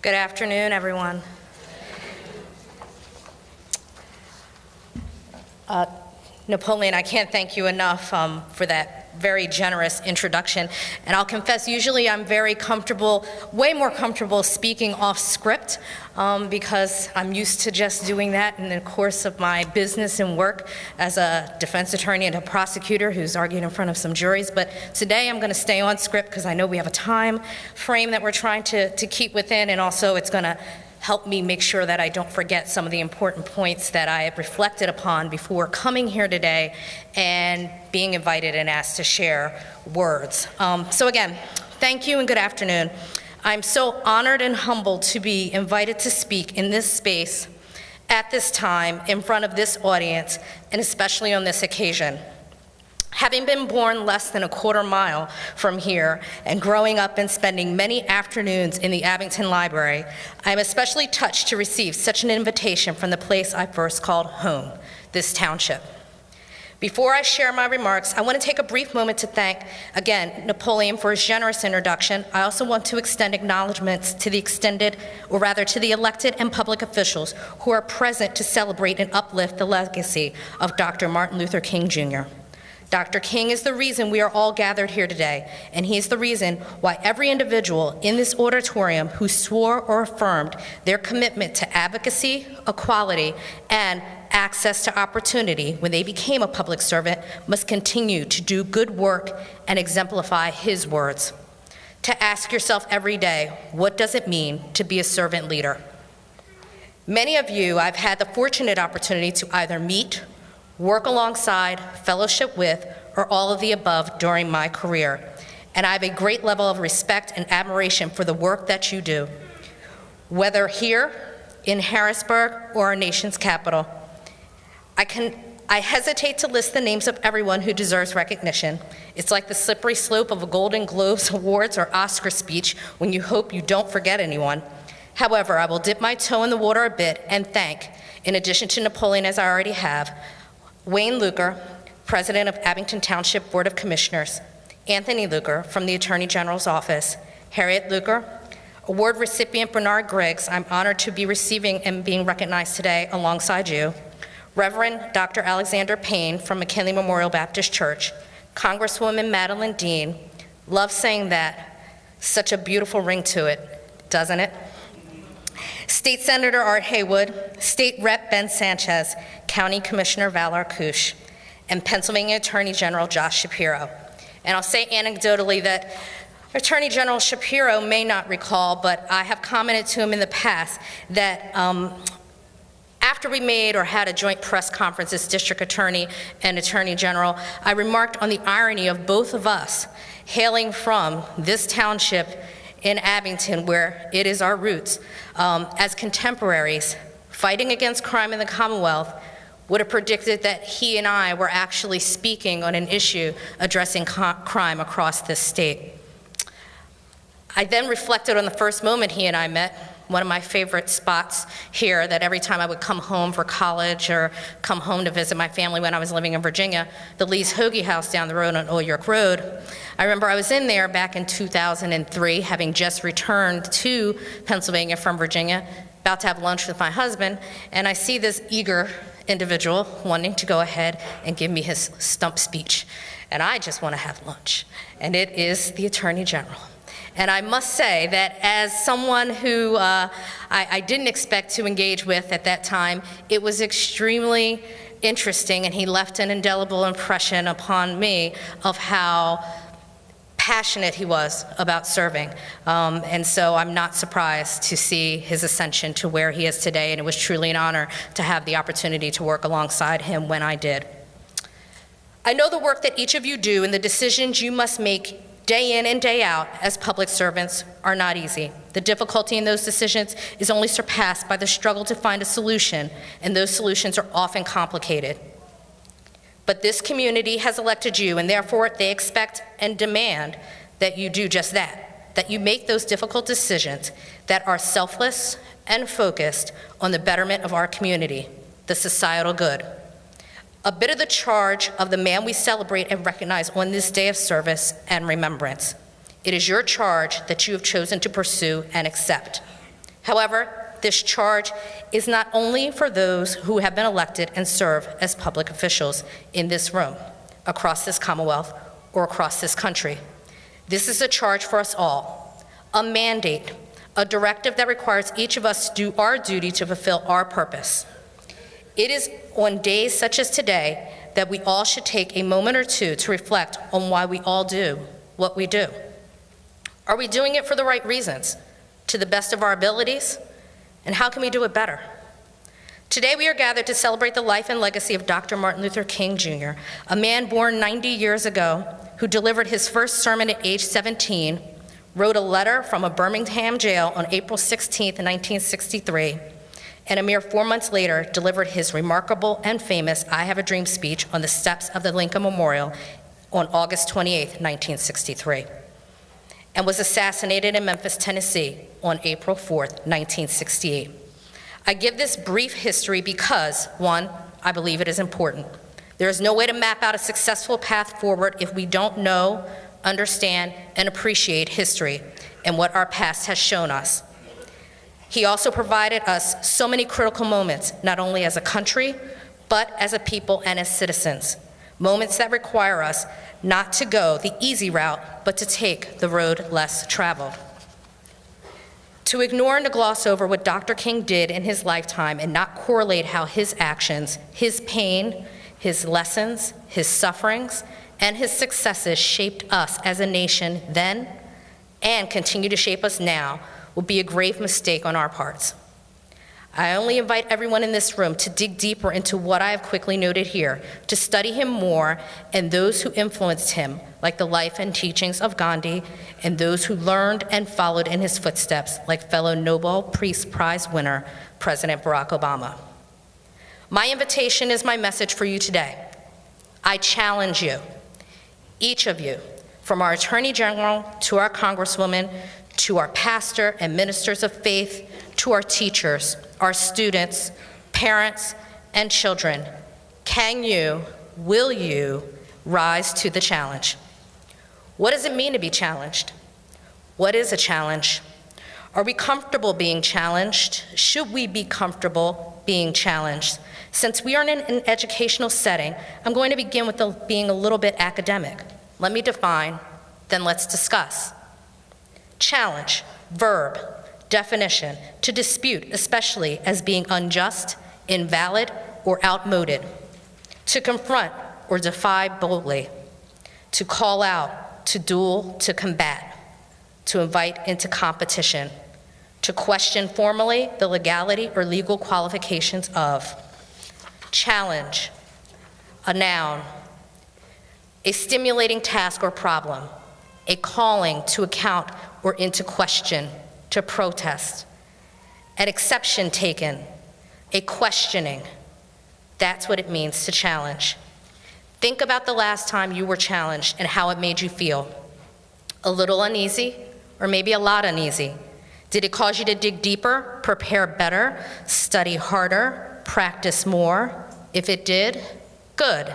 Good afternoon, everyone. Napoleon, I can't thank you enough for that very generous introduction. And I'll confess, usually I'm very comfortable, way more comfortable speaking off script because I'm used to just doing that in the course of my business and work as a defense attorney and a prosecutor who's argued in front of some juries. But today I'm going to stay on script because I know we have a time frame that we're trying to keep within, and also it's going to help me make sure that I don't forget some of the important points that I have reflected upon before coming here today and being invited and asked to share words. So again, thank you and good afternoon. I'm so honored and humbled to be invited to speak in this space at this time in front of this audience, and especially on this occasion. Having been born less than a quarter mile from here and growing up and spending many afternoons in the Abington Library, I am especially touched to receive such an invitation from the place I first called home, this township. Before I share my remarks, I want to take a brief moment to thank, again, Napoleon for his generous introduction. I also want to extend acknowledgments to the to the elected and public officials who are present to celebrate and uplift the legacy of Dr. Martin Luther King Jr. Dr. King is the reason we are all gathered here today, and he is the reason why every individual in this auditorium who swore or affirmed their commitment to advocacy, equality, and access to opportunity when they became a public servant must continue to do good work and exemplify his words. To ask yourself every day, what does it mean to be a servant leader? Many of you I've had the fortunate opportunity to either meet, work alongside, fellowship with, or all of the above during my career. And I have a great level of respect and admiration for the work that you do, whether here in Harrisburg or our nation's capital. I hesitate to list the names of everyone who deserves recognition. It's like the slippery slope of a Golden Globes Awards or Oscar speech when you hope you don't forget anyone. However, I will dip my toe in the water a bit and thank, in addition to Napoleon as I already have, Wayne Luker, President of Abington Township Board of Commissioners, Anthony Luker from the Attorney General's Office, Harriet Luker, award recipient Bernard Griggs, I'm honored to be receiving and being recognized today alongside you, Reverend Dr. Alexander Payne from McKinley Memorial Baptist Church, Congresswoman Madeline Dean. Love saying that. Such a beautiful ring to it, doesn't it? State Senator Art Haywood, State Rep Ben Sanchez, County Commissioner Val Arkush, and Pennsylvania Attorney General Josh Shapiro. And I'll say anecdotally that Attorney General Shapiro may not recall, but I have commented to him in the past that after we made or had a joint press conference as District Attorney and Attorney General, I remarked on the irony of both of us hailing from this township in Abington, where it is our roots, as contemporaries fighting against crime in the Commonwealth. Would have predicted that he and I were actually speaking on an issue addressing crime across this state. I then reflected on the first moment he and I met, one of my favorite spots here, that every time I would come home for college or come home to visit my family when I was living in Virginia, the Lee's Hoagie House down the road on Old York Road. I remember I was in there back in 2003, having just returned to Pennsylvania from Virginia, about to have lunch with my husband, and I see this eager individual wanting to go ahead and give me his stump speech. And I just want to have lunch. And it is the Attorney General. And I must say that as someone who I didn't expect to engage with at that time, it was extremely interesting, and he left an indelible impression upon me of how passionate he was about serving. And so I'm not surprised to see his ascension to where he is today, and it was truly an honor to have the opportunity to work alongside him when I did. I know the work that each of you do and the decisions you must make day in and day out as public servants are not easy. The difficulty in those decisions is only surpassed by the struggle to find a solution, and those solutions are often complicated. But this community has elected you, and therefore they expect and demand that you do just that you make those difficult decisions that are selfless and focused on the betterment of our community, the societal good. A bit of the charge of the man we celebrate and recognize on this day of service and remembrance. It is your charge that you have chosen to pursue and accept. However, this charge is not only for those who have been elected and serve as public officials in this room, across this Commonwealth, or across this country. This is a charge for us all, a mandate, a directive that requires each of us to do our duty to fulfill our purpose. It is on days such as today that we all should take a moment or two to reflect on why we all do what we do. Are we doing it for the right reasons, to the best of our abilities? And how can we do it better? Today we are gathered to celebrate the life and legacy of Dr. Martin Luther King Jr., a man born 90 years ago who delivered his first sermon at age 17, wrote a letter from a Birmingham jail on April 16, 1963, and a mere 4 months later delivered his remarkable and famous I Have a Dream speech on the steps of the Lincoln Memorial on August 28, 1963, and was assassinated in Memphis, Tennessee on April 4, 1968. I give this brief history because, one, I believe it is important. There is no way to map out a successful path forward if we don't know, understand, and appreciate history and what our past has shown us. He also provided us so many critical moments, not only as a country, but as a people and as citizens. Moments that require us not to go the easy route, but to take the road less traveled. To ignore and to gloss over what Dr. King did in his lifetime and not correlate how his actions, his pain, his lessons, his sufferings, and his successes shaped us as a nation then and continue to shape us now will be a grave mistake on our parts. I only invite everyone in this room to dig deeper into what I have quickly noted here, to study him more and those who influenced him, like the life and teachings of Gandhi, and those who learned and followed in his footsteps, like fellow Nobel Peace Prize winner, President Barack Obama. My invitation is my message for you today. I challenge you, each of you, from our Attorney General to our Congresswoman, to our pastor and ministers of faith, to our teachers, our students, parents, and children. Can you, will you, rise to the challenge? What does it mean to be challenged? What is a challenge? Are we comfortable being challenged? Should we be comfortable being challenged? Since we are in an educational setting, I'm going to begin with being a little bit academic. Let me define, then let's discuss. Challenge, verb, definition, to dispute, especially as being unjust, invalid, or outmoded. To confront or defy boldly. To call out, to duel, to combat. To invite into competition. To question formally the legality or legal qualifications of. Challenge, a noun. A stimulating task or problem. A calling to account or into question, to protest. An exception taken, a questioning. That's what it means to challenge. Think about the last time you were challenged and how it made you feel. A little uneasy, or maybe a lot uneasy. Did it cause you to dig deeper, prepare better, study harder, practice more? If it did, good.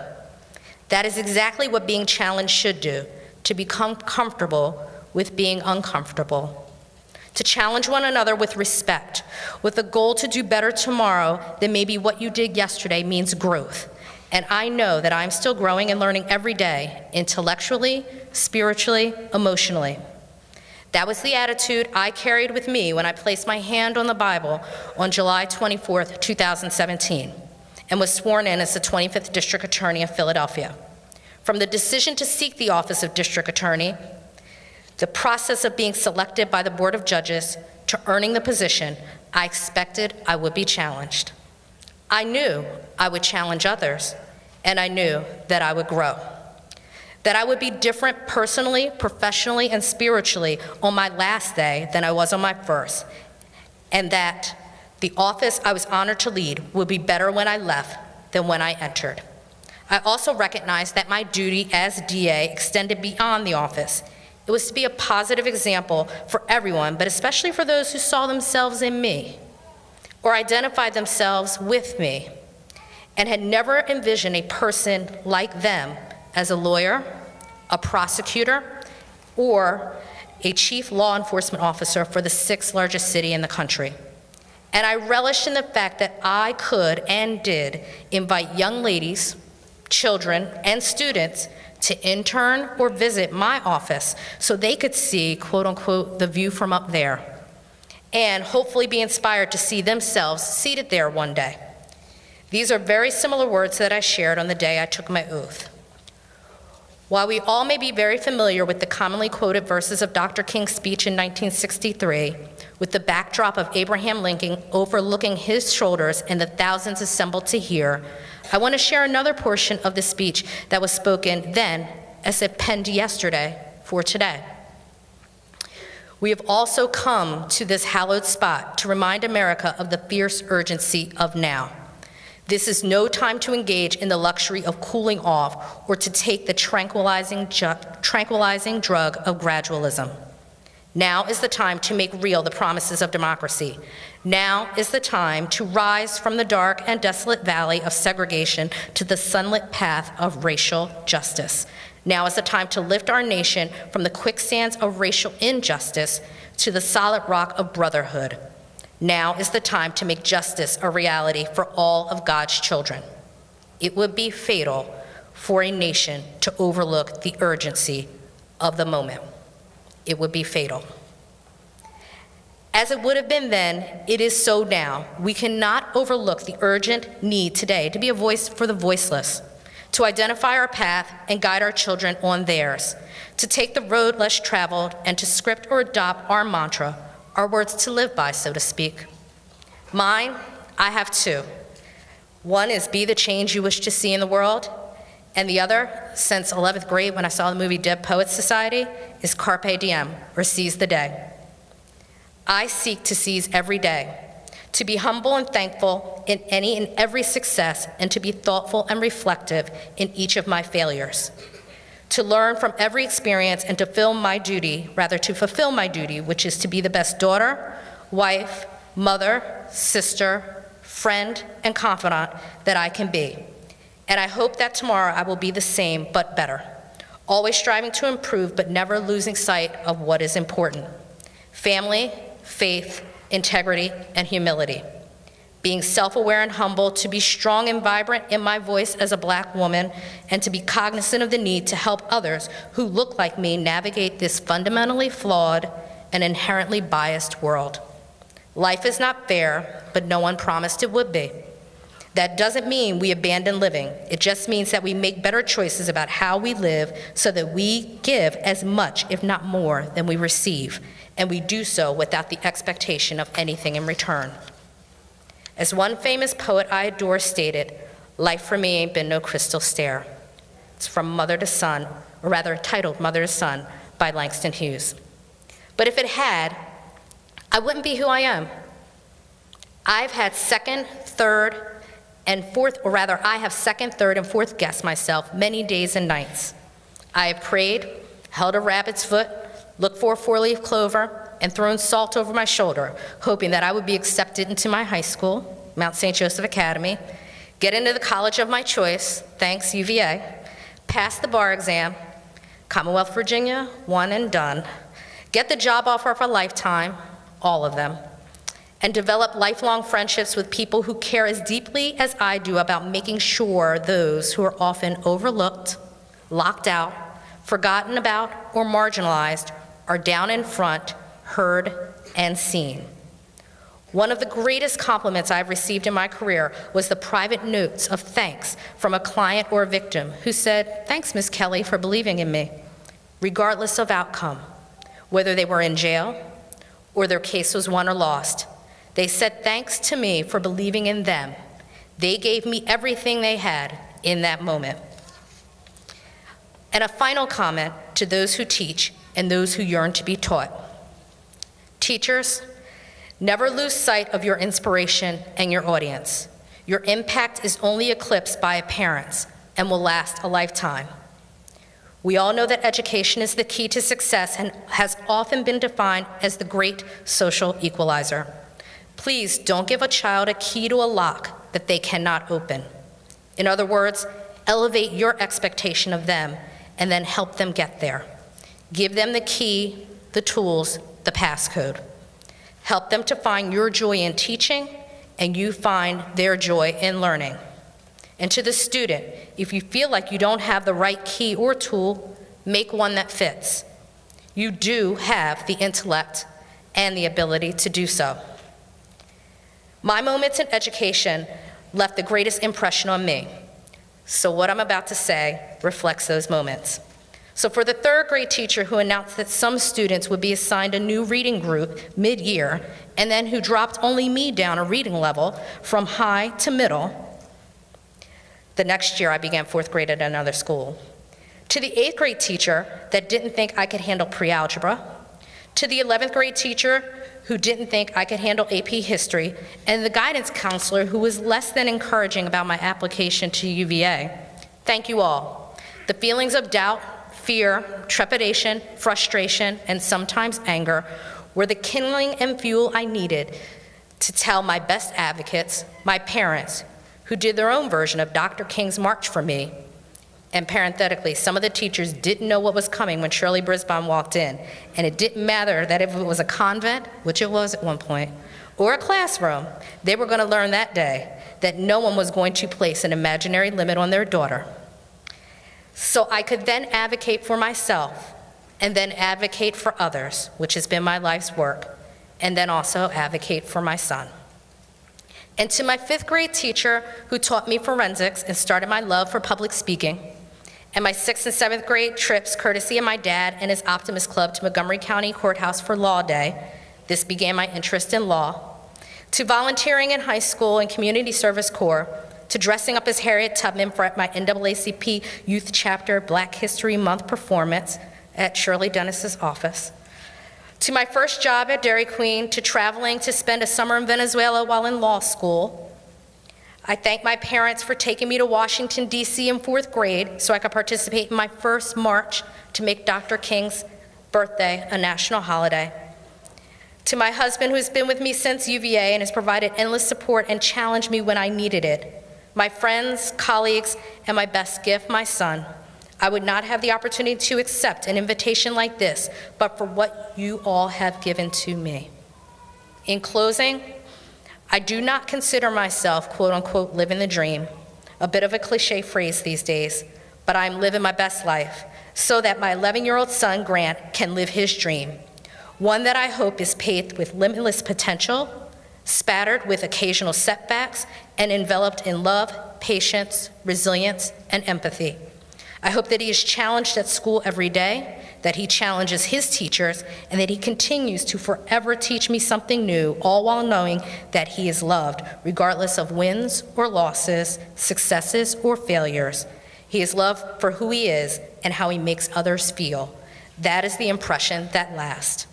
That is exactly what being challenged should do, to become comfortable with being uncomfortable. To challenge one another with respect, with a goal to do better tomorrow than maybe what you did yesterday means growth. And I know that I'm still growing and learning every day, intellectually, spiritually, emotionally. That was the attitude I carried with me when I placed my hand on the Bible on July 24th, 2017, and was sworn in as the 25th District Attorney of Philadelphia. From the decision to seek the office of District Attorney, the process of being selected by the Board of Judges, to earning the position, I expected I would be challenged. I knew I would challenge others, and I knew that I would grow. That I would be different personally, professionally, and spiritually on my last day than I was on my first, and that the office I was honored to lead would be better when I left than when I entered. I also recognized that my duty as DA extended beyond the office. It was to be a positive example for everyone, but especially for those who saw themselves in me or identified themselves with me and had never envisioned a person like them as a lawyer, a prosecutor, or a chief law enforcement officer for the 6th largest city in the country. And I relished in the fact that I could and did invite young ladies, children, and students to intern or visit my office so they could see, quote unquote, the view from up there, and hopefully be inspired to see themselves seated there one day. These are very similar words that I shared on the day I took my oath. While we all may be very familiar with the commonly quoted verses of Dr. King's speech in 1963, with the backdrop of Abraham Lincoln overlooking his shoulders and the thousands assembled to hear, I want to share another portion of the speech that was spoken then, as if penned yesterday, for today. We have also come to this hallowed spot to remind America of the fierce urgency of now. This is no time to engage in the luxury of cooling off or to take the tranquilizing drug of gradualism. Now is the time to make real the promises of democracy. Now is the time to rise from the dark and desolate valley of segregation to the sunlit path of racial justice. Now is the time to lift our nation from the quicksands of racial injustice to the solid rock of brotherhood. Now is the time to make justice a reality for all of God's children. It would be fatal for a nation to overlook the urgency of the moment. It would be fatal. As it would have been then, it is so now. We cannot overlook the urgent need today to be a voice for the voiceless, to identify our path and guide our children on theirs, to take the road less traveled and to script or adopt our mantra, our words to live by, so to speak. Mine, I have two. One is be the change you wish to see in the world, and the other, since 11th grade when I saw the movie Dead Poets Society, is Carpe Diem, or seize the day. I seek to seize every day, to be humble and thankful in any and every success, and to be thoughtful and reflective in each of my failures. To learn from every experience and to fulfill my duty, which is to be the best daughter, wife, mother, sister, friend, and confidant that I can be. And I hope that tomorrow I will be the same, but better. Always striving to improve, but never losing sight of what is important. Family, faith, integrity, and humility. Being self-aware and humble, to be strong and vibrant in my voice as a Black woman, and to be cognizant of the need to help others who look like me navigate this fundamentally flawed and inherently biased world. Life is not fair, but no one promised it would be. That doesn't mean we abandon living. It just means that we make better choices about how we live so that we give as much, if not more, than we receive, and we do so without the expectation of anything in return. As one famous poet I adore stated, life for me ain't been no crystal stair. It's from Mother to Son, or rather titled Mother to Son by Langston Hughes. But if it had, I wouldn't be who I am. I've had second, third, and fourth, or rather I have second, third, and fourth guessed myself many days and nights. I have prayed, held a rabbit's foot, looked for a four-leaf clover, and thrown salt over my shoulder, hoping that I would be accepted into my high school, Mount St. Joseph Academy, get into the college of my choice, thanks UVA, pass the bar exam, Commonwealth Virginia, one and done, get the job offer of a lifetime, all of them, and develop lifelong friendships with people who care as deeply as I do about making sure those who are often overlooked, locked out, forgotten about, or marginalized are down in front, heard, and seen. One of the greatest compliments I've received in my career was the private notes of thanks from a client or a victim who said, "Thanks, Ms. Kelly, for believing in me," regardless of outcome, whether they were in jail or their case was won or lost. They said thanks to me for believing in them. They gave me everything they had in that moment. And a final comment to those who teach and those who yearn to be taught. Teachers, never lose sight of your inspiration and your audience. Your impact is only eclipsed by parents and will last a lifetime. We all know that education is the key to success and has often been defined as the great social equalizer. Please don't give a child a key to a lock that they cannot open. In other words, elevate your expectation of them and then help them get there. Give them the key, the tools, the passcode. Help them to find your joy in teaching and you find their joy in learning. And to the student, if you feel like you don't have the right key or tool, make one that fits. You do have the intellect and the ability to do so. My moments in education left the greatest impression on me. So what I'm about to say reflects those moments. So for the third grade teacher who announced that some students would be assigned a new reading group mid-year, and then who dropped only me down a reading level from high to middle, the next year I began fourth grade at another school. To the 8th grade teacher that didn't think I could handle pre-algebra, to the 11th grade teacher who didn't think I could handle AP history, and the guidance counselor who was less than encouraging about my application to UVA, thank you all. The feelings of doubt, fear, trepidation, frustration, and sometimes anger were the kindling and fuel I needed to tell my best advocates, my parents, who did their own version of Dr. King's March for me. And parenthetically, some of the teachers didn't know what was coming when Shirley Brisbane walked in, and it didn't matter that if it was a convent, which it was at one point, or a classroom, they were going to learn that day that no one was going to place an imaginary limit on their daughter. So I could then advocate for myself, and then advocate for others, which has been my life's work, and then also advocate for my son. And to my 5th grade teacher who taught me forensics and started my love for public speaking, and my 6th and 7th grade trips courtesy of my dad and his Optimist Club to Montgomery County Courthouse for Law Day, this began my interest in law, to volunteering in high school and Community Service Corps, to dressing up as Harriet Tubman for my NAACP Youth Chapter Black History Month performance at Shirley Dennis's office, to my first job at Dairy Queen, to traveling to spend a summer in Venezuela while in law school. I thank my parents for taking me to Washington, D.C. in 4th grade so I could participate in my first march to make Dr. King's birthday a national holiday. To my husband, who's been with me since UVA and has provided endless support and challenged me when I needed it. My friends, colleagues, and my best gift, my son. I would not have the opportunity to accept an invitation like this, but for what you all have given to me. In closing, I do not consider myself, quote unquote, living the dream, a bit of a cliche phrase these days, but I'm living my best life so that my 11-year-old son, Grant, can live his dream, one that I hope is paved with limitless potential, spattered with occasional setbacks, and enveloped in love, patience, resilience, and empathy. I hope that he is challenged at school every day, that he challenges his teachers, and that he continues to forever teach me something new, all while knowing that he is loved, regardless of wins or losses, successes or failures. He is loved for who he is and how he makes others feel. That is the impression that lasts.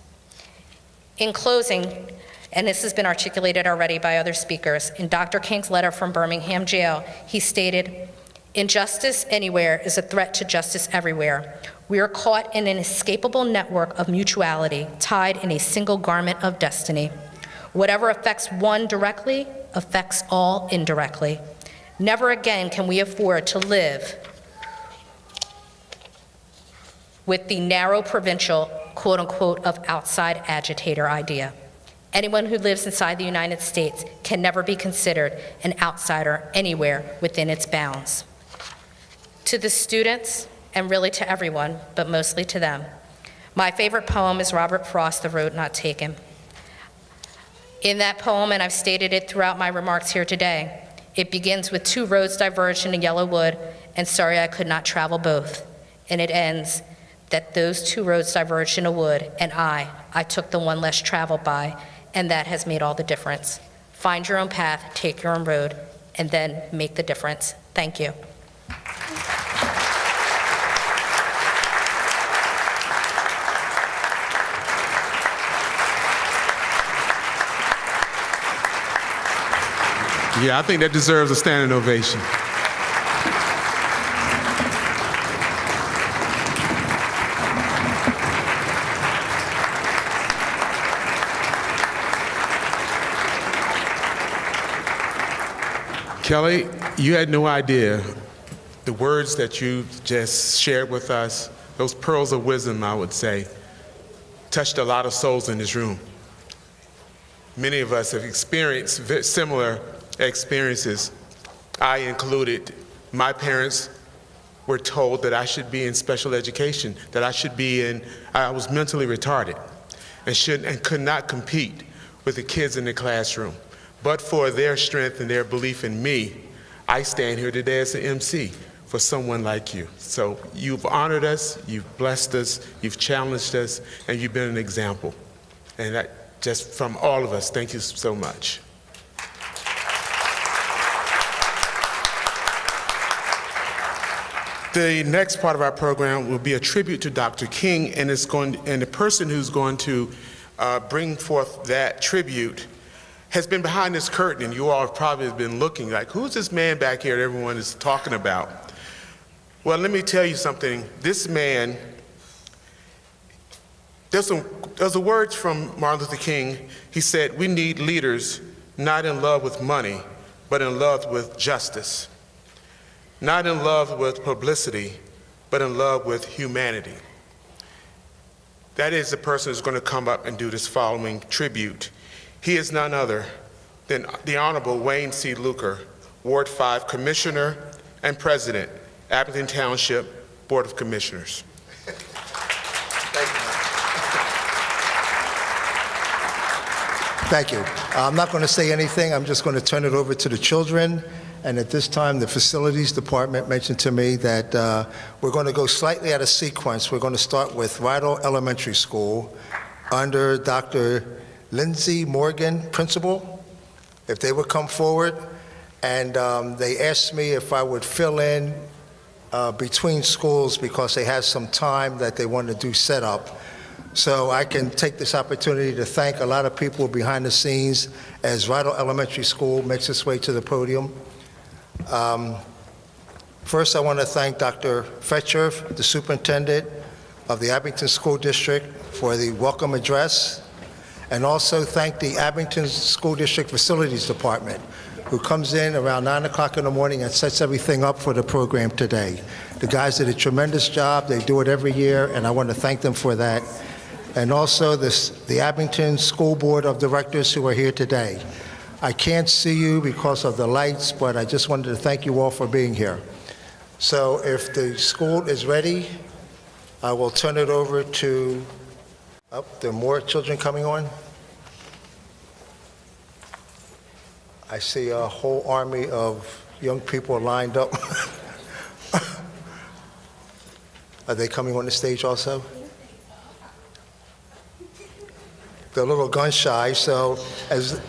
In closing, and this has been articulated already by other speakers, in Dr. King's letter from Birmingham jail, he stated, "Injustice anywhere is a threat to justice everywhere. We are caught in an inescapable network of mutuality, tied in a single garment of destiny. Whatever affects one directly affects all indirectly. Never again can we afford to live with the narrow provincial, quote unquote, of outside agitator idea. Anyone who lives inside the United States can never be considered an outsider anywhere within its bounds." To the students, and really to everyone, but mostly to them, my favorite poem is Robert Frost, "The Road Not Taken." In that poem, and I've stated it throughout my remarks here today, it begins with 2 roads diverged in a yellow wood, and sorry I could not travel both. And it ends that those 2 roads diverged in a wood, and I took the one less traveled by, and that has made all the difference. Find your own path, take your own road, and then make the difference. Thank you. Yeah, I think that deserves a standing ovation. Kelly, you had no idea the words that you just shared with us, those pearls of wisdom, I would say, touched a lot of souls in this room. Many of us have experienced similar experiences, I included. My parents were told that I should be in special education, that I was mentally retarded and could not compete with the kids in the classroom. But for their strength and their belief in me, I stand here today as an MC for someone like you. So you've honored us, you've blessed us, you've challenged us, and you've been an example. And that, just from all of us, thank you so much. The next part of our program will be a tribute to Dr. King, and the person who's going to bring forth that tribute has been behind this curtain, and you all have probably been looking like, who's this man back here that everyone is talking about? Well, let me tell you something. This man, there's a words from Martin Luther King. He said, we need leaders not in love with money, but in love with justice. Not in love with publicity, but in love with humanity. That is the person who's going to come up and do this following tribute. He is none other than the Honorable Wayne C. Luker, Ward 5 Commissioner and President, Abington Township Board of Commissioners. Thank you. I'm not going to say anything. I'm just going to turn it over to the children. And at this time, the Facilities Department mentioned to me that we're going to go slightly out of sequence. We're going to start with Rydell Elementary School under Dr. Lindsay Morgan, principal, if they would come forward. And they asked me if I would fill in between schools because they had some time that they wanted to do setup. So I can take this opportunity to thank a lot of people behind the scenes as Rydell Elementary School makes its way to the podium. First, I want to thank Dr. Fletcher, the superintendent of the Abington School District, for the welcome address, and also thank the Abington School District Facilities Department, who comes in around 9 o'clock in the morning and sets everything up for the program today. The guys did a tremendous job. They do it every year, and I want to thank them for that. And also the Abington School Board of Directors who are here today. I can't see you because of the lights, but I just wanted to thank you all for being here. So if the school is ready, I will turn it over to, there are more children coming on? I see a whole army of young people lined up. Are they coming on the stage also? They're a little gun shy, so as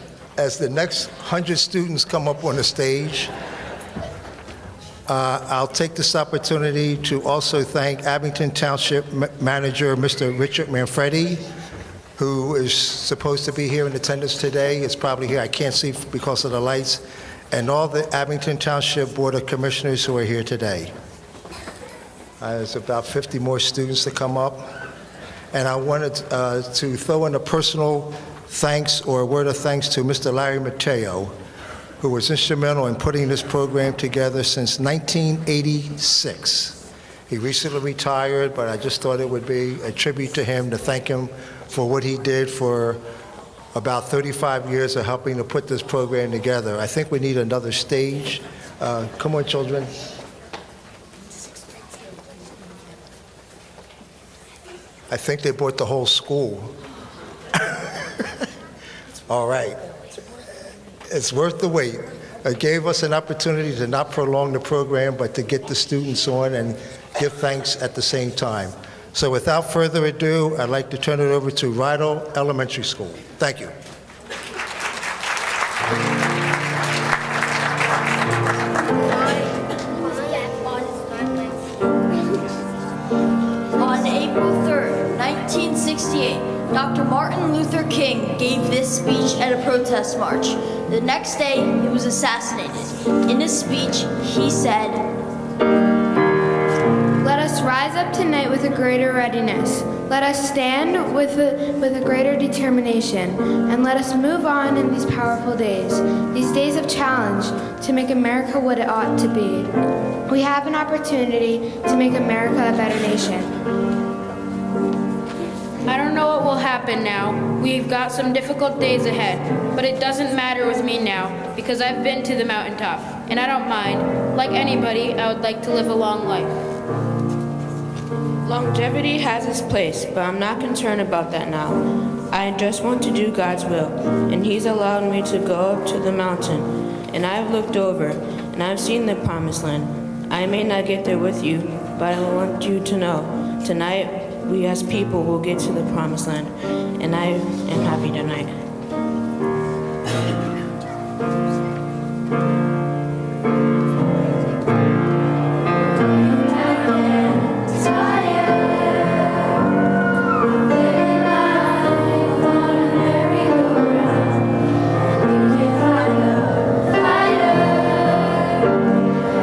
the next 100 students come up on the stage, I'll take this opportunity to also thank Abington Township Manager, Mr. Richard Manfredi, who is supposed to be here in attendance today. Is probably here. I can't see because of the lights. And all the Abington Township Board of Commissioners who are here today. There's about 50 more students to come up. And I wanted to throw in a personal thanks or a word of thanks to Mr. Larry Mateo, who was instrumental in putting this program together since 1986. He recently retired, but I just thought it would be a tribute to him to thank him for what he did for about 35 years of helping to put this program together. I think we need another stage. Come on, children. I think they brought the whole school. All right. It's worth the wait. It gave us an opportunity to not prolong the program, but to get the students on and give thanks at the same time. So without further ado, I'd like to turn it over to Rydell Elementary School. Thank you. On April 3rd, 1968, Dr. Martin Luther King gave this speech at a protest march. The next day, he was assassinated. In his speech, he said, "Let us rise up tonight with a greater readiness. Let us stand with a greater determination, and let us move on in these powerful days of challenge, to make America what it ought to be. We have an opportunity to make America a better nation." I don't know what will happen now. We've got some difficult days ahead, but it doesn't matter with me now because I've been to the mountaintop, and I don't mind. Like anybody, I would like to live a long life. Longevity has its place, but I'm not concerned about that now. I just want to do God's will, and He's allowed me to go up to the mountain, and I've looked over, and I've seen the promised land. I may not get there with you, but I want you to know, tonight, we as people will get to the promised land, and I am happy tonight.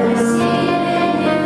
I see it in you,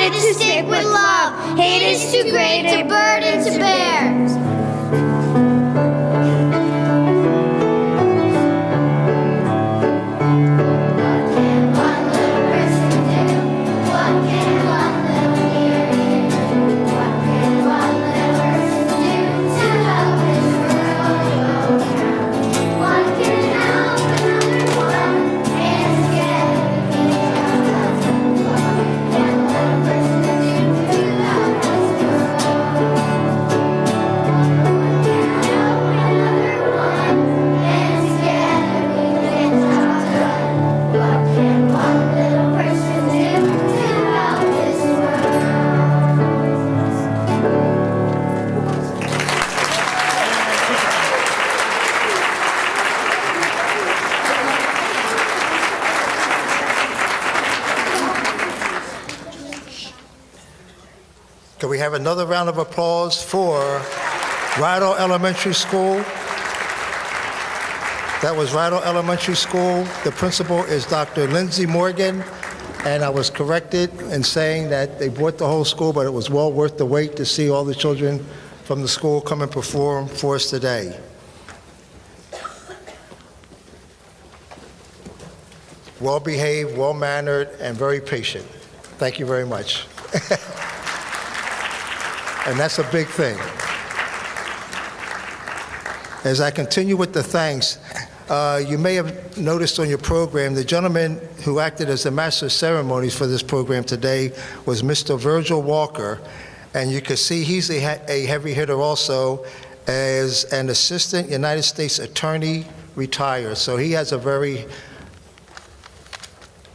united to stick with love. Hate is too great a burden to bear. Can we have another round of applause for Rydell Elementary School? That was Rydell Elementary School. The principal is Dr. Lindsay Morgan, and I was corrected in saying that they brought the whole school, but it was well worth the wait to see all the children from the school come and perform for us today. Well-behaved, well-mannered, and very patient. Thank you very much. And that's a big thing. As I continue with the thanks, you may have noticed on your program, the gentleman who acted as the master of ceremonies for this program today was Mr. Virgil Walker, and you can see he's a heavy hitter also as an assistant United States attorney retired. So he has a very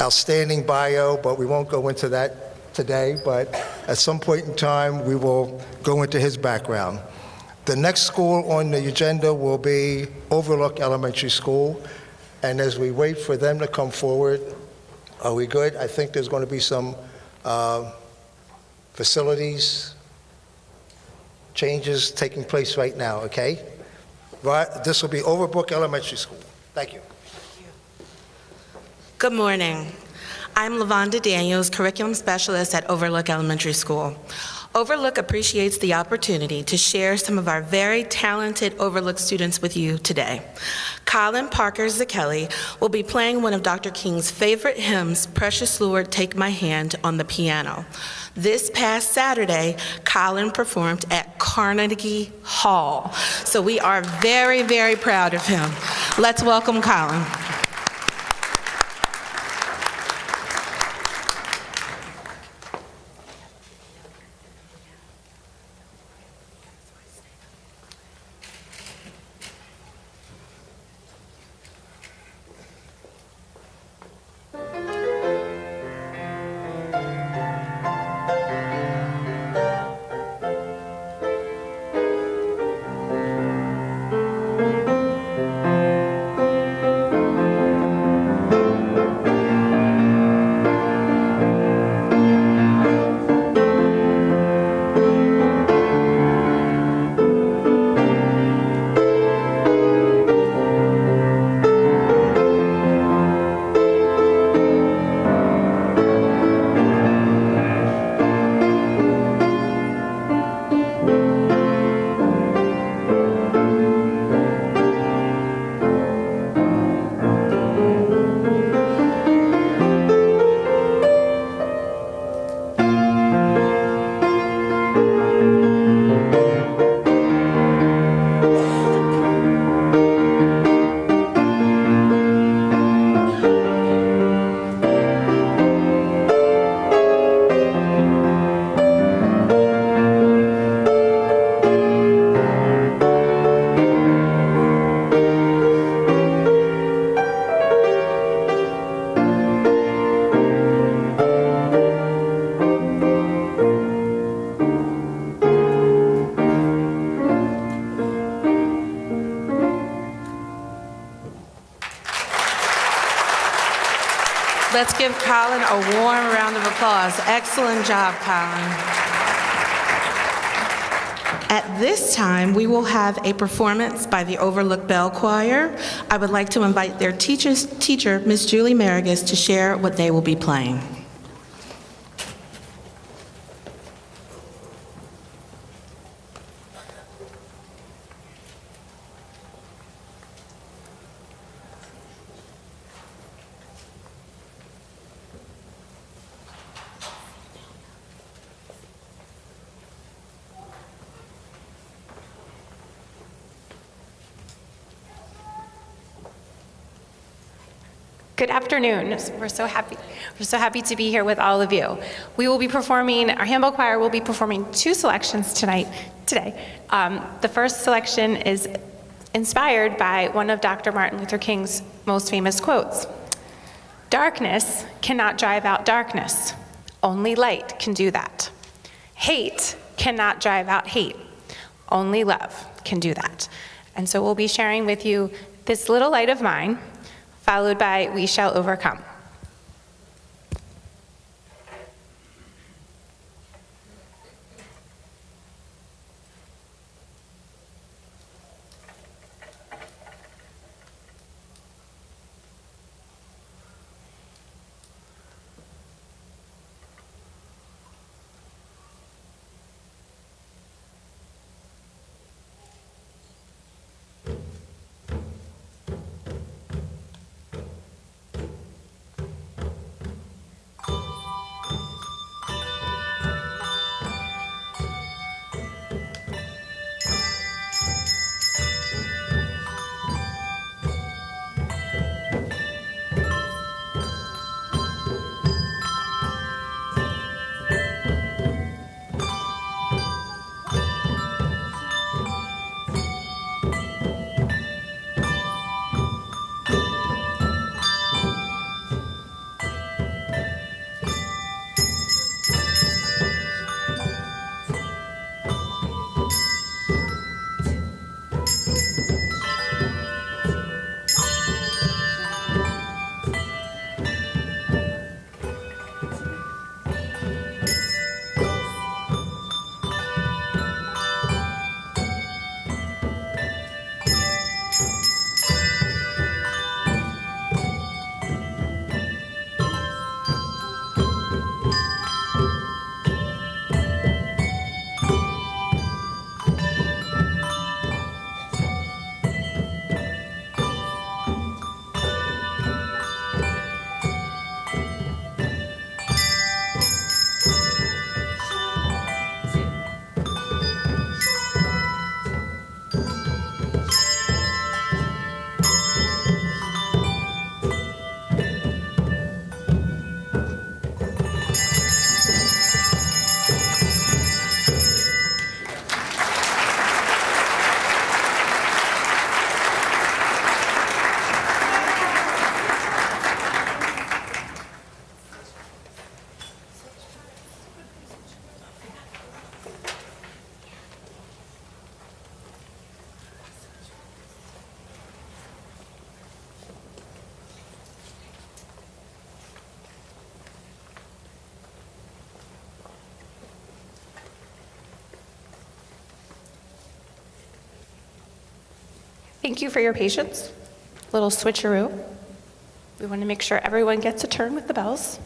outstanding bio, but we won't go into that today, but at some point in time, we will go into his background. The next school on the agenda will be Overlook Elementary School, and as we wait for them to come forward, are we good? I think there's going to be some facilities changes taking place right now, okay? Right, this will be Overbrook Elementary School. Thank you. Good morning. I'm LaVonda Daniels, Curriculum Specialist at Overlook Elementary School. Overlook appreciates the opportunity to share some of our very talented Overlook students with you today. Colin Parker Zakelli will be playing one of Dr. King's favorite hymns, Precious Lord, Take My Hand, on the piano. This past Saturday, Colin performed at Carnegie Hall. So we are very, very proud of him. Let's welcome Colin. Let's give Colin a warm round of applause. Excellent job, Colin. At this time, we will have a performance by the Overlook Bell Choir. I would like to invite their teacher, Ms. Julie Marigus, to share what they will be playing. Good afternoon. We're so happy to be here with all of you. We will be performing, our Handbell Choir will be performing 2 selections today. The first selection is inspired by one of Dr. Martin Luther King's most famous quotes. Darkness cannot drive out darkness. Only light can do that. Hate cannot drive out hate. Only love can do that. And so we'll be sharing with you This Little Light of Mine, followed by We Shall Overcome. Thank you for your patience. Little switcheroo. We want to make sure everyone gets a turn with the bells.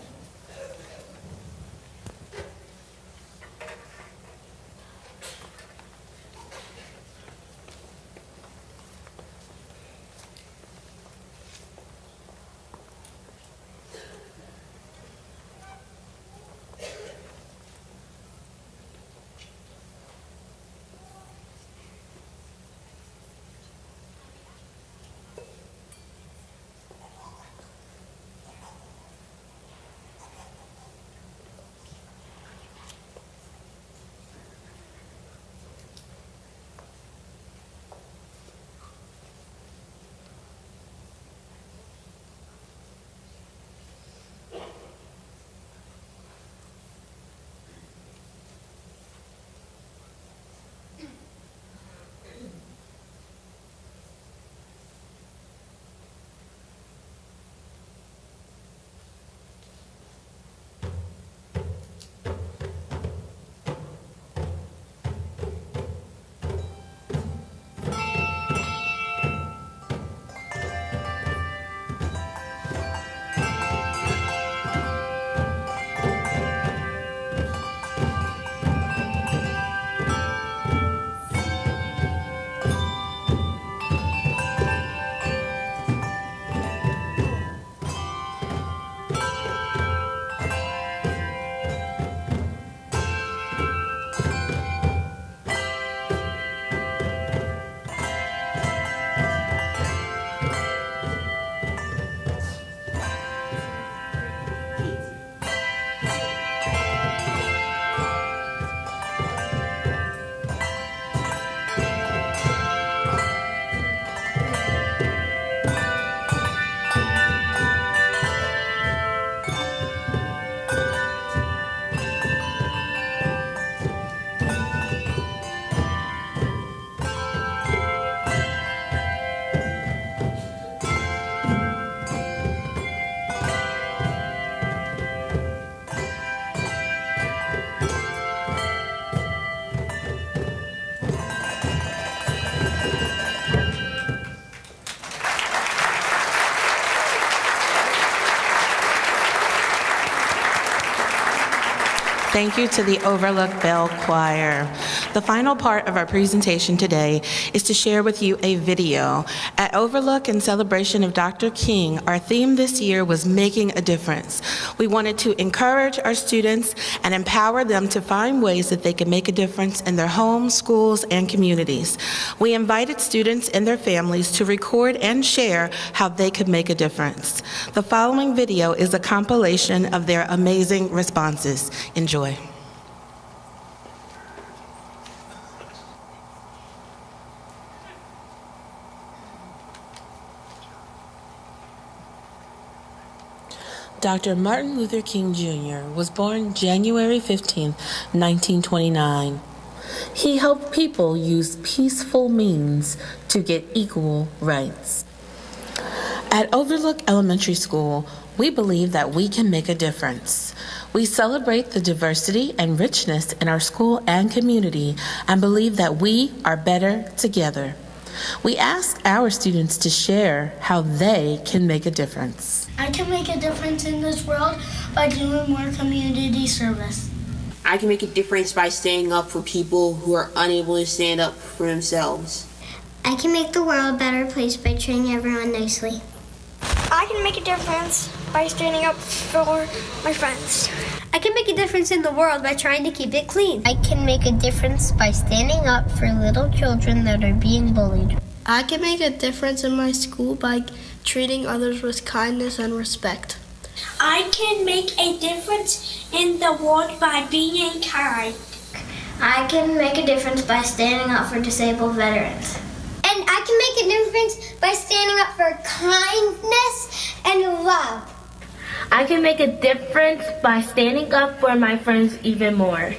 Thank you to the Overlook Bell Choir. The final part of our presentation today is to share with you a video. At Overlook, in celebration of Dr. King, our theme this year was Making a Difference. We wanted to encourage our students and empower them to find ways that they can make a difference in their homes, schools, and communities. We invited students and their families to record and share how they could make a difference. The following video is a compilation of their amazing responses. Enjoy. Dr. Martin Luther King Jr. was born January 15, 1929. He helped people use peaceful means to get equal rights. At Overlook Elementary School, we believe that we can make a difference. We celebrate the diversity and richness in our school and community and believe that we are better together. We ask our students to share how they can make a difference. I can make a difference in this world by doing more community service. I can make a difference by standing up for people who are unable to stand up for themselves. I can make the world a better place by treating everyone nicely. I can make a difference by standing up for my friends. I can make a difference in the world by trying to keep it clean. I can make a difference by standing up for little children that are being bullied. I can make a difference in my school by treating others with kindness and respect. I can make a difference in the world by being kind. I can make a difference by standing up for disabled veterans. And I can make a difference by standing up for kindness and love. I can make a difference by standing up for my friends even more.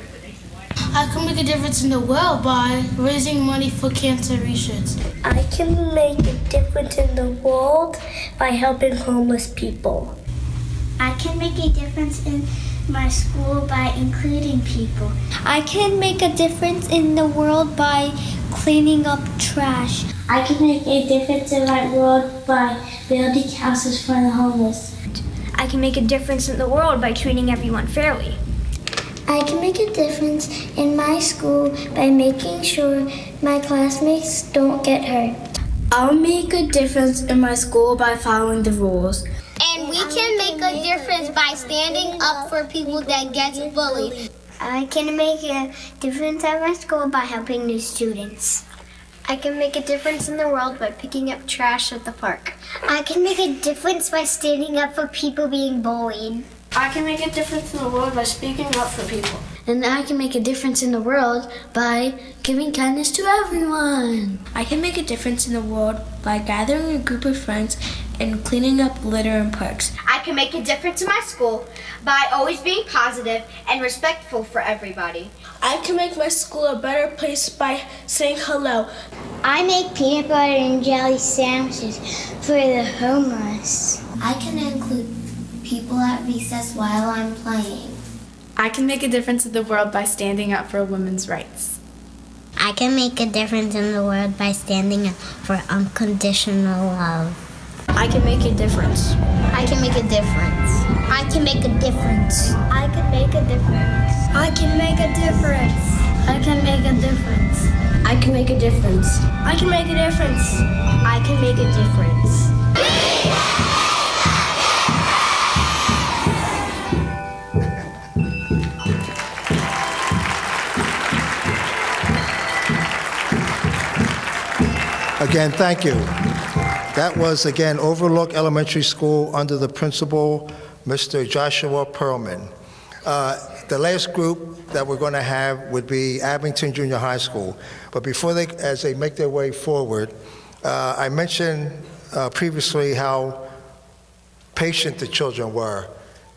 I can make a difference in the world by raising money for cancer research. I can make a difference in the world by helping homeless people. I can make a difference in my school by including people. I can make a difference in the world by cleaning up trash. I can make a difference in my world by building houses for the homeless. I can make a difference in the world by treating everyone fairly. I can make a difference in my school by making sure my classmates don't get hurt. I'll make a difference in my school by following the rules. And we can make a difference by standing up for people that get bullied. I can make a difference at my school by helping new students. I can make a difference in the world by picking up trash at the park. I can make a difference by standing up for people being bullied. I can make a difference in the world by speaking up for people. And I can make a difference in the world by giving kindness to everyone. I can make a difference in the world by gathering a group of friends and cleaning up litter in parks. I can make a difference in my school by always being positive and respectful for everybody. I can make my school a better place by saying hello. I make peanut butter and jelly sandwiches for the homeless. I can include people at recess while I'm playing. I can make a difference in the world by standing up for women's rights. I can make a difference in the world by standing up for unconditional love. I can make a difference. I can make a difference. I can make a difference. I can make a difference. I can make a difference. I can make a difference. I can make a difference. I can make a difference. I can make a difference. Again, thank you. That was, again, Overlook Elementary School under the principal, Mr. Joshua Perlman. The last group that we're going to have would be Abington Junior High School. But before as they make their way forward, I mentioned previously how patient the children were.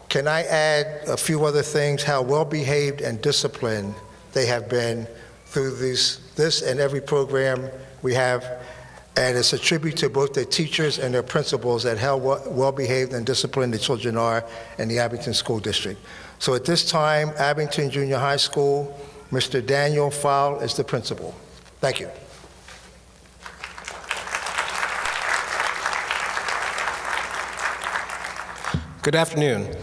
Can I add a few other things, how well-behaved and disciplined they have been through this and every program we have, and it's a tribute to both their teachers and their principals at how well-behaved and disciplined the children are in the Abington School District. So at this time, Abington Junior High School, Mr. Daniel Fowle is the principal. Thank you. Good afternoon.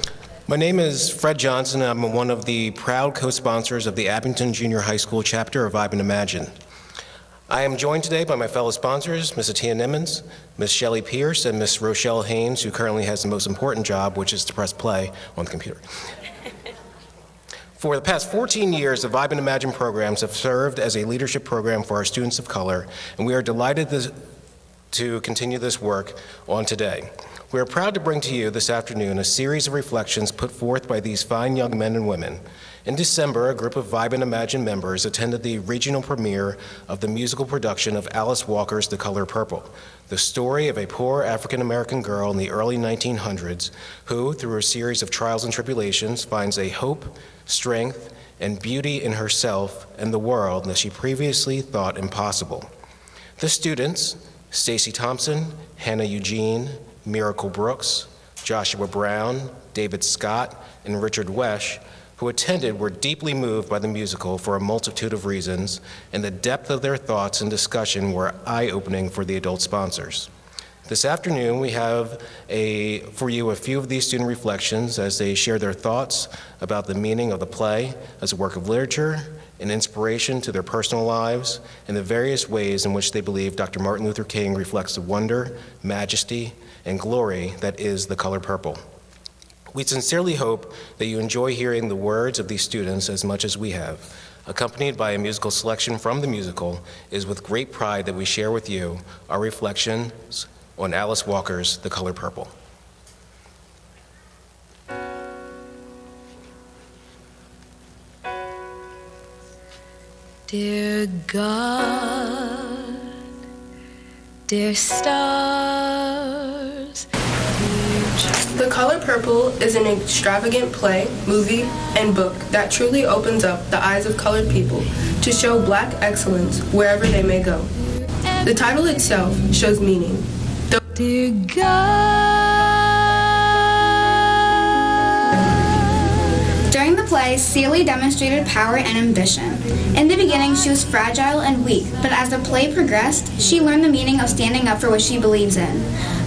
My name is Fred Johnson, and I'm one of the proud co-sponsors of the Abington Junior High School chapter of Vibe and Imagine. I am joined today by my fellow sponsors, Ms. Atia Nimmons, Ms. Shelley Pierce, and Ms. Rochelle Haynes, who currently has the most important job, which is to press play on the computer. For the past 14 years, the Vibe and Imagine programs have served as a leadership program for our students of color, and we are delighted to continue this work on today. We are proud to bring to you this afternoon a series of reflections put forth by these fine young men and women. In December, a group of Vibe and Imagine members attended the regional premiere of the musical production of Alice Walker's The Color Purple, the story of a poor African-American girl in the early 1900s who, through a series of trials and tribulations, finds a hope, strength, and beauty in herself and the world that she previously thought impossible. The students, Stacy Thompson, Hannah Eugene, Miracle Brooks, Joshua Brown, David Scott, and Richard Wesh, who attended, were deeply moved by the musical for a multitude of reasons, and the depth of their thoughts and discussion were eye-opening for the adult sponsors. This afternoon, we have for you a few of these student reflections as they share their thoughts about the meaning of the play as a work of literature, an inspiration to their personal lives, and the various ways in which they believe Dr. Martin Luther King reflects the wonder, majesty, and glory that is The Color Purple. We sincerely hope that you enjoy hearing the words of these students as much as we have. Accompanied by a musical selection from the musical, it is with great pride that we share with you our reflections on Alice Walker's The Color Purple. Dear God, dear stars. The Color Purple is an extravagant play, movie, and book that truly opens up the eyes of colored people to show Black excellence wherever they may go. The title itself shows meaning. Dear God. During the play, Celie demonstrated power and ambition. In the beginning, she was fragile and weak, but as the play progressed, she learned the meaning of standing up for what she believes in.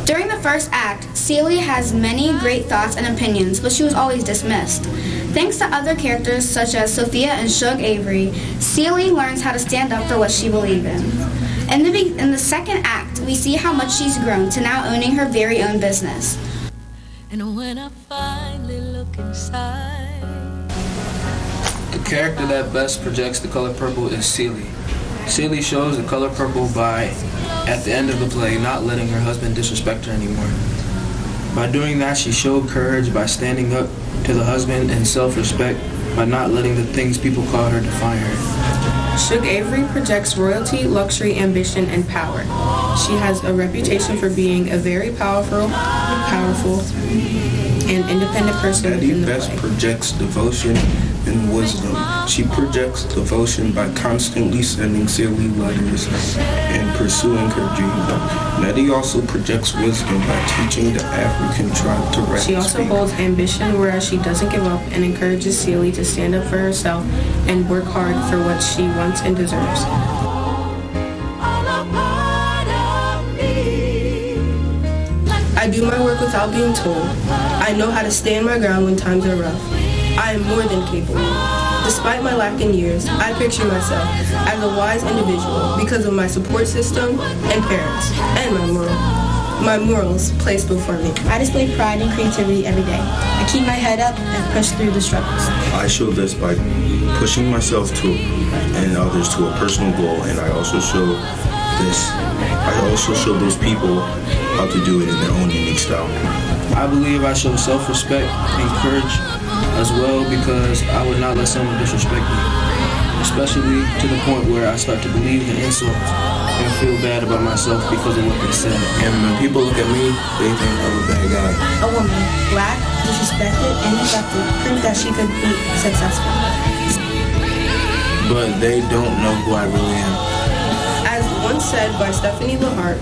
During the first act, Celie has many great thoughts and opinions, but she was always dismissed. Thanks to other characters such as Sophia and Shug Avery, Celie learns how to stand up for what she believes in. In the second act, we see how much she's grown to now owning her very own business. And when I finally look inside. The character that best projects The Color Purple is Celie. Celie shows The Color Purple by, at the end of the play, not letting her husband disrespect her anymore. By doing that, she showed courage by standing up to the husband and self-respect by not letting the things people called her define her. Shug Avery projects royalty, luxury, ambition, and power. She has a reputation for being a very powerful, and independent person within the play. Betty best projects devotion and wisdom. She projects devotion by constantly sending Celie letters and pursuing her dream. Nettie also projects wisdom by teaching the African tribe to rest. She also holds ambition, whereas she doesn't give up and encourages Celie to stand up for herself and work hard for what she wants and deserves. I do my work without being told. I know how to stand my ground when times are rough. I am more than capable. Despite my lack in years, I picture myself as a wise individual because of my support system and parents, and my morals placed before me. I display pride and creativity every day. I keep my head up and push through the struggles. I show this by pushing myself and others to a personal goal, and I also show those people how to do it in their own unique style. I believe I show self-respect and courage as well because I would not let someone disrespect me, especially to the point where I start to believe in insults and feel bad about myself because of what they said. And when people look at me, they think I'm a bad guy. A woman, Black, disrespected, and neglected, proved that she could be successful. But they don't know who I really am. As once said by Stephanie LaHart,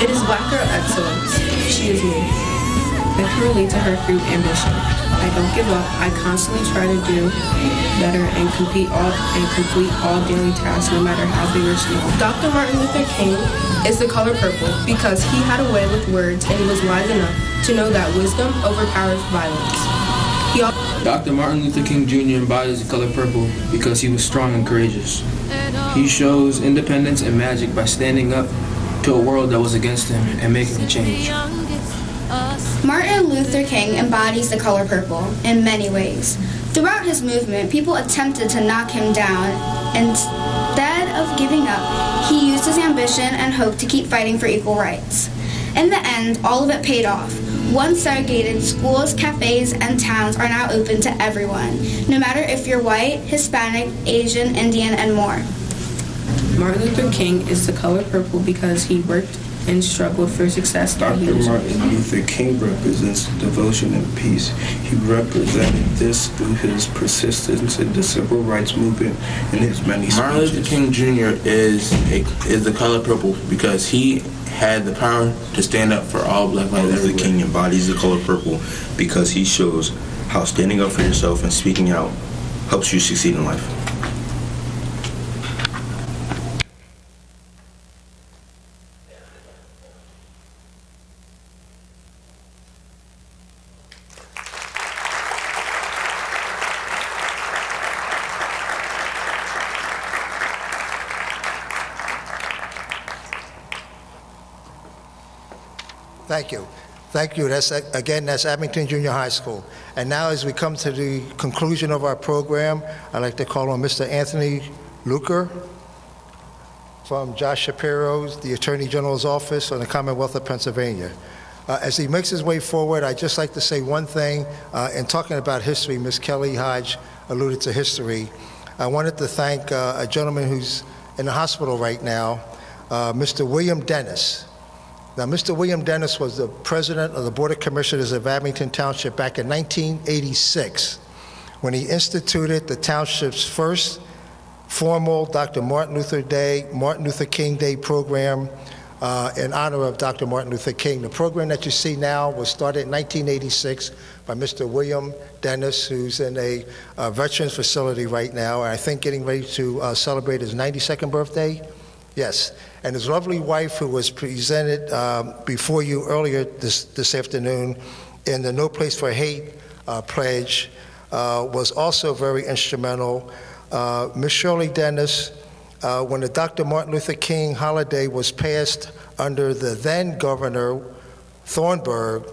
it is Black girl excellence. She is me. That can relate to her through ambition. I don't give up. I constantly try to do better and complete all daily tasks, no matter how big or small. Dr. Martin Luther King is The Color Purple because he had a way with words and he was wise enough to know that wisdom overpowers violence. Dr. Martin Luther King Jr. embodies the color purple because he was strong and courageous. He shows independence and magic by standing up to a world that was against him and making a change. Martin Luther King embodies the color purple in many ways. Throughout his movement, people attempted to knock him down. Instead of giving up, he used his ambition and hope to keep fighting for equal rights. In the end, all of it paid off. Once segregated, schools, cafes, and towns are now open to everyone, no matter if you're white, Hispanic, Asian, Indian, and more. Martin Luther King is the color purple because he worked and struggled for success. Dr. Martin Luther King represents devotion and peace. He represented this through his persistence in the civil rights movement and his many speeches. Martin Luther King Jr. is the color purple because he had the power to stand up for all black lives everywhere. Martin Luther King embodies the color purple because he shows how standing up for yourself and speaking out helps you succeed in life. Thank you. Thank you. That's Abington Junior High School. And now as we come to the conclusion of our program, I'd like to call on Mr. Anthony Luker from Josh Shapiro's, the Attorney General's Office on the Commonwealth of Pennsylvania. As he makes his way forward, I'd just like to say one thing. In talking about history, Ms. Kelly Hodge alluded to history. I wanted to thank a gentleman who's in the hospital right now, Mr. William Dennis. Now, Mr. William Dennis was the president of the Board of Commissioners of Abington Township back in 1986 when he instituted the township's first formal Dr. Martin Luther King Day program in honor of Dr. Martin Luther King. The program that you see now was started in 1986 by Mr. William Dennis, who's in a veterans facility right now, and I think getting ready to celebrate his 92nd birthday. Yes, and his lovely wife, who was presented before you earlier this afternoon in the No Place for Hate pledge, was also very instrumental. Ms. Shirley Dennis, when the Dr. Martin Luther King holiday was passed under the then Governor Thornburgh,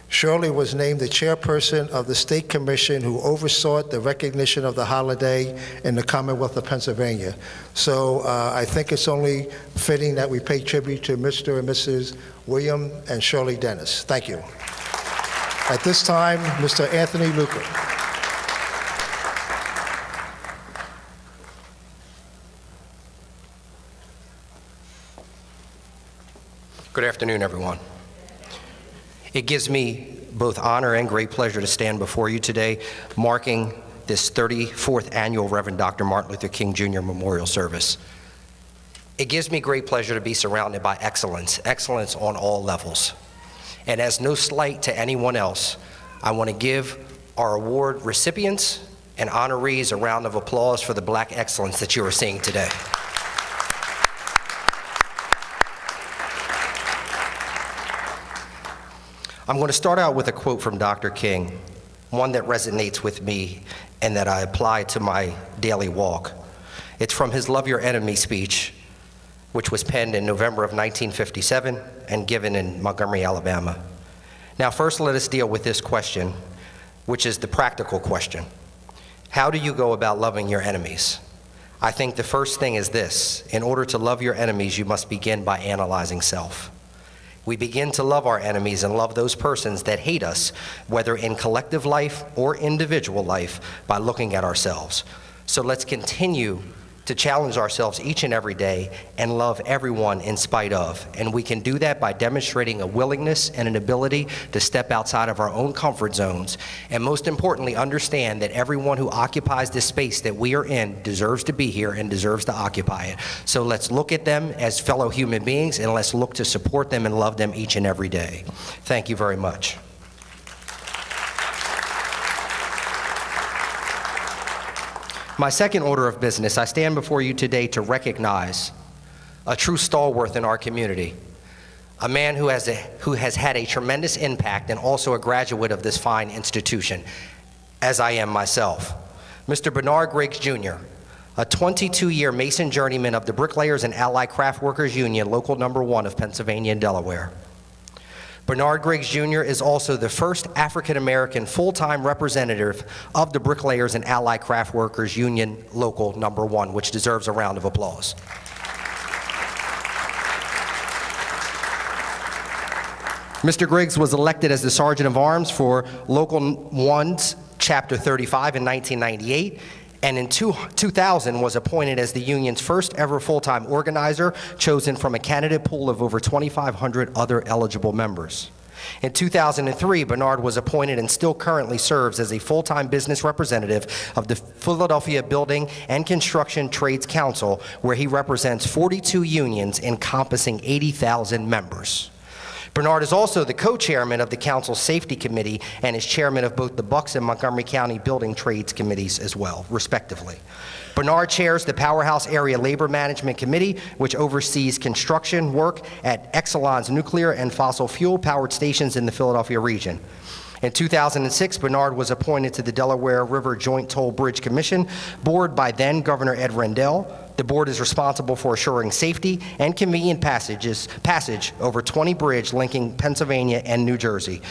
Shirley was named the chairperson of the State Commission who oversaw the recognition of the holiday in the Commonwealth of Pennsylvania. So I think it's only fitting that we pay tribute to Mr. and Mrs. William and Shirley Dennis. Thank you. At this time, Mr. Anthony Luker. Good afternoon, everyone. It gives me both honor and great pleasure to stand before you today, marking this 34th annual Reverend Dr. Martin Luther King Jr. Memorial Service. It gives me great pleasure to be surrounded by excellence on all levels. And as no slight to anyone else, I want to give our award recipients and honorees a round of applause for the black excellence that you are seeing today. I'm going to start out with a quote from Dr. King, one that resonates with me and that I apply to my daily walk. It's from his Love Your Enemy speech, which was penned in November of 1957 and given in Montgomery, Alabama. Now, first let us deal with this question, which is the practical question. How do you go about loving your enemies? I think the first thing is this: in order to love your enemies, you must begin by analyzing self. We begin to love our enemies and love those persons that hate us, whether in collective life or individual life, by looking at ourselves. So let's continue to challenge ourselves each and every day and love everyone in spite of. And we can do that by demonstrating a willingness and an ability to step outside of our own comfort zones. And most importantly, understand that everyone who occupies this space that we are in deserves to be here and deserves to occupy it. So let's look at them as fellow human beings and let's look to support them and love them each and every day. Thank you very much. My second order of business, I stand before you today to recognize a true stalwart in our community, a man who has had a tremendous impact and also a graduate of this fine institution. as I am myself. Mr. Bernard Griggs Jr., a 22-year Mason journeyman of the Bricklayers and Allied Craft Workers Union, Local Number 1 of Pennsylvania and Delaware. Bernard Griggs Jr. is also the first African-American full-time representative of the Bricklayers and Allied Craft Workers Union, Local Number 1, which deserves a round of applause. Mr. Griggs was elected as the Sergeant of Arms for Local 1's Chapter 35 in 1998, and in 2000 was appointed as the union's first ever full-time organizer, chosen from a candidate pool of over 2,500 other eligible members. In 2003, Bernard was appointed and still currently serves as a full-time business representative of the Philadelphia Building and Construction Trades Council, where he represents 42 unions encompassing 80,000 members. Bernard is also the co-chairman of the Council's Safety Committee and is chairman of both the Bucks and Montgomery County Building Trades Committees as well, respectively. Bernard chairs the Powerhouse Area Labor Management Committee, which oversees construction work at Exelon's nuclear and fossil fuel-powered stations in the Philadelphia region. In 2006, Bernard was appointed to the Delaware River Joint Toll Bridge Commission Board by then Governor Ed Rendell. The board is responsible for assuring safety and convenient passage over 20 bridges linking Pennsylvania and New Jersey,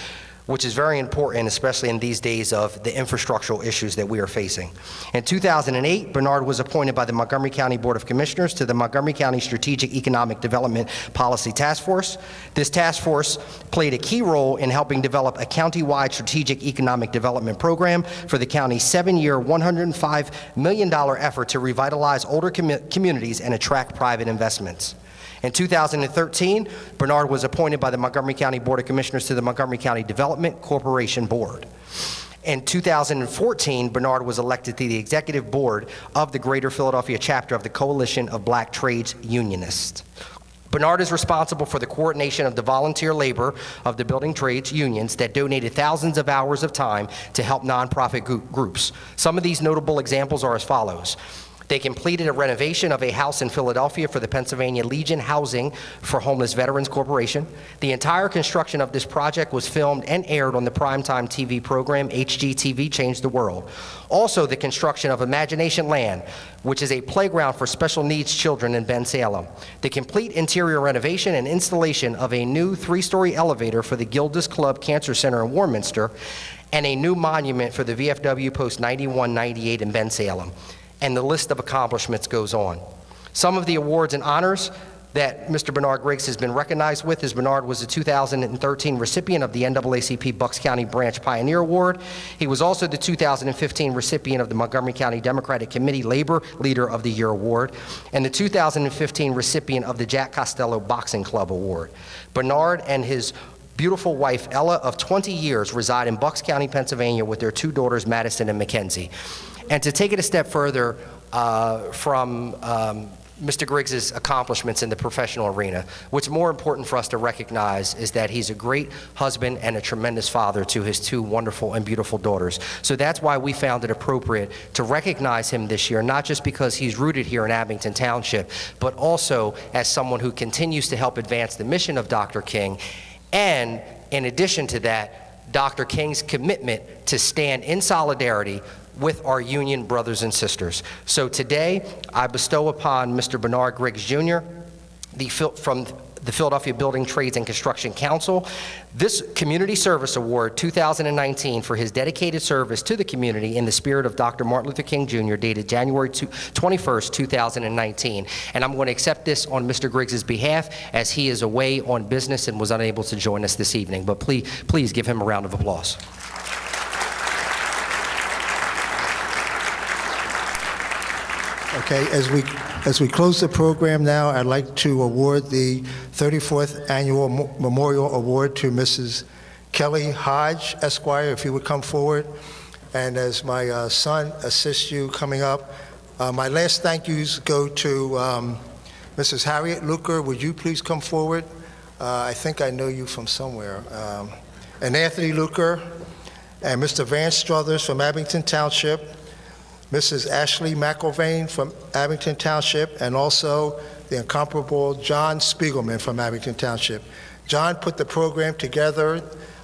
which is very important, especially in these days of the infrastructural issues that we are facing. In 2008, Bernard was appointed by the Montgomery County Board of Commissioners to the Montgomery County Strategic Economic Development Policy Task Force. This task force played a key role in helping develop a county-wide strategic economic development program for the county's 7-year, $105 million effort to revitalize older communities and attract private investments. In 2013, Bernard was appointed by the Montgomery County Board of Commissioners to the Montgomery County Development Corporation Board. In 2014, Bernard was elected to the executive board of the Greater Philadelphia chapter of the Coalition of Black Trades Unionists. Bernard is responsible for the coordination of the volunteer labor of the building trades unions that donated thousands of hours of time to help nonprofit groups. Some of these notable examples are as follows. They completed a renovation of a house in Philadelphia for the Pennsylvania Legion Housing for Homeless Veterans Corporation. The entire construction of this project was filmed and aired on the primetime TV program HGTV Changed the World. Also, the construction of Imagination Land, which is a playground for special needs children in Bensalem. The complete interior renovation and installation of a new 3-story elevator for the Gildas Club Cancer Center in Warminster, and a new monument for the VFW Post 9198 in Bensalem. And the list of accomplishments goes on. Some of the awards and honors that Mr. Bernard Griggs has been recognized with is Bernard was the 2013 recipient of the NAACP Bucks County Branch Pioneer Award. He was also the 2015 recipient of the Montgomery County Democratic Committee Labor Leader of the Year Award, and the 2015 recipient of the Jack Costello Boxing Club Award. Bernard and his beautiful wife, Ella, of 20 years, reside in Bucks County, Pennsylvania with their 2 daughters, Madison and Mackenzie. And to take it a step further from Mr. Griggs' accomplishments in the professional arena, what's more important for us to recognize is that he's a great husband and a tremendous father to his 2 wonderful and beautiful daughters. So that's why we found it appropriate to recognize him this year, not just because he's rooted here in Abington Township, but also as someone who continues to help advance the mission of Dr. King. And in addition to that, Dr. King's commitment to stand in solidarity with our union brothers and sisters. So today, I bestow upon Mr. Bernard Griggs Jr., from the Philadelphia Building Trades and Construction Council, this Community Service Award 2019 for his dedicated service to the community in the spirit of Dr. Martin Luther King Jr., dated January 21st, 2019. And I'm going to accept this on Mr. Griggs' behalf, as he is away on business and was unable to join us this evening. But please give him a round of applause. Okay, as we close the program now, I'd like to award the 34th Annual Memorial Award to Mrs. Kelly Hodge, Esquire, if you would come forward. And as my son assists you coming up, my last thank yous go to Mrs. Harriet Luker. Would you please come forward? I think I know you from somewhere. And Anthony Luker, and Mr. Vance Struthers from Abington Township, Mrs. Ashley McIlvain from Abington Township, and also the incomparable John Spiegelman from Abington Township. John put the program together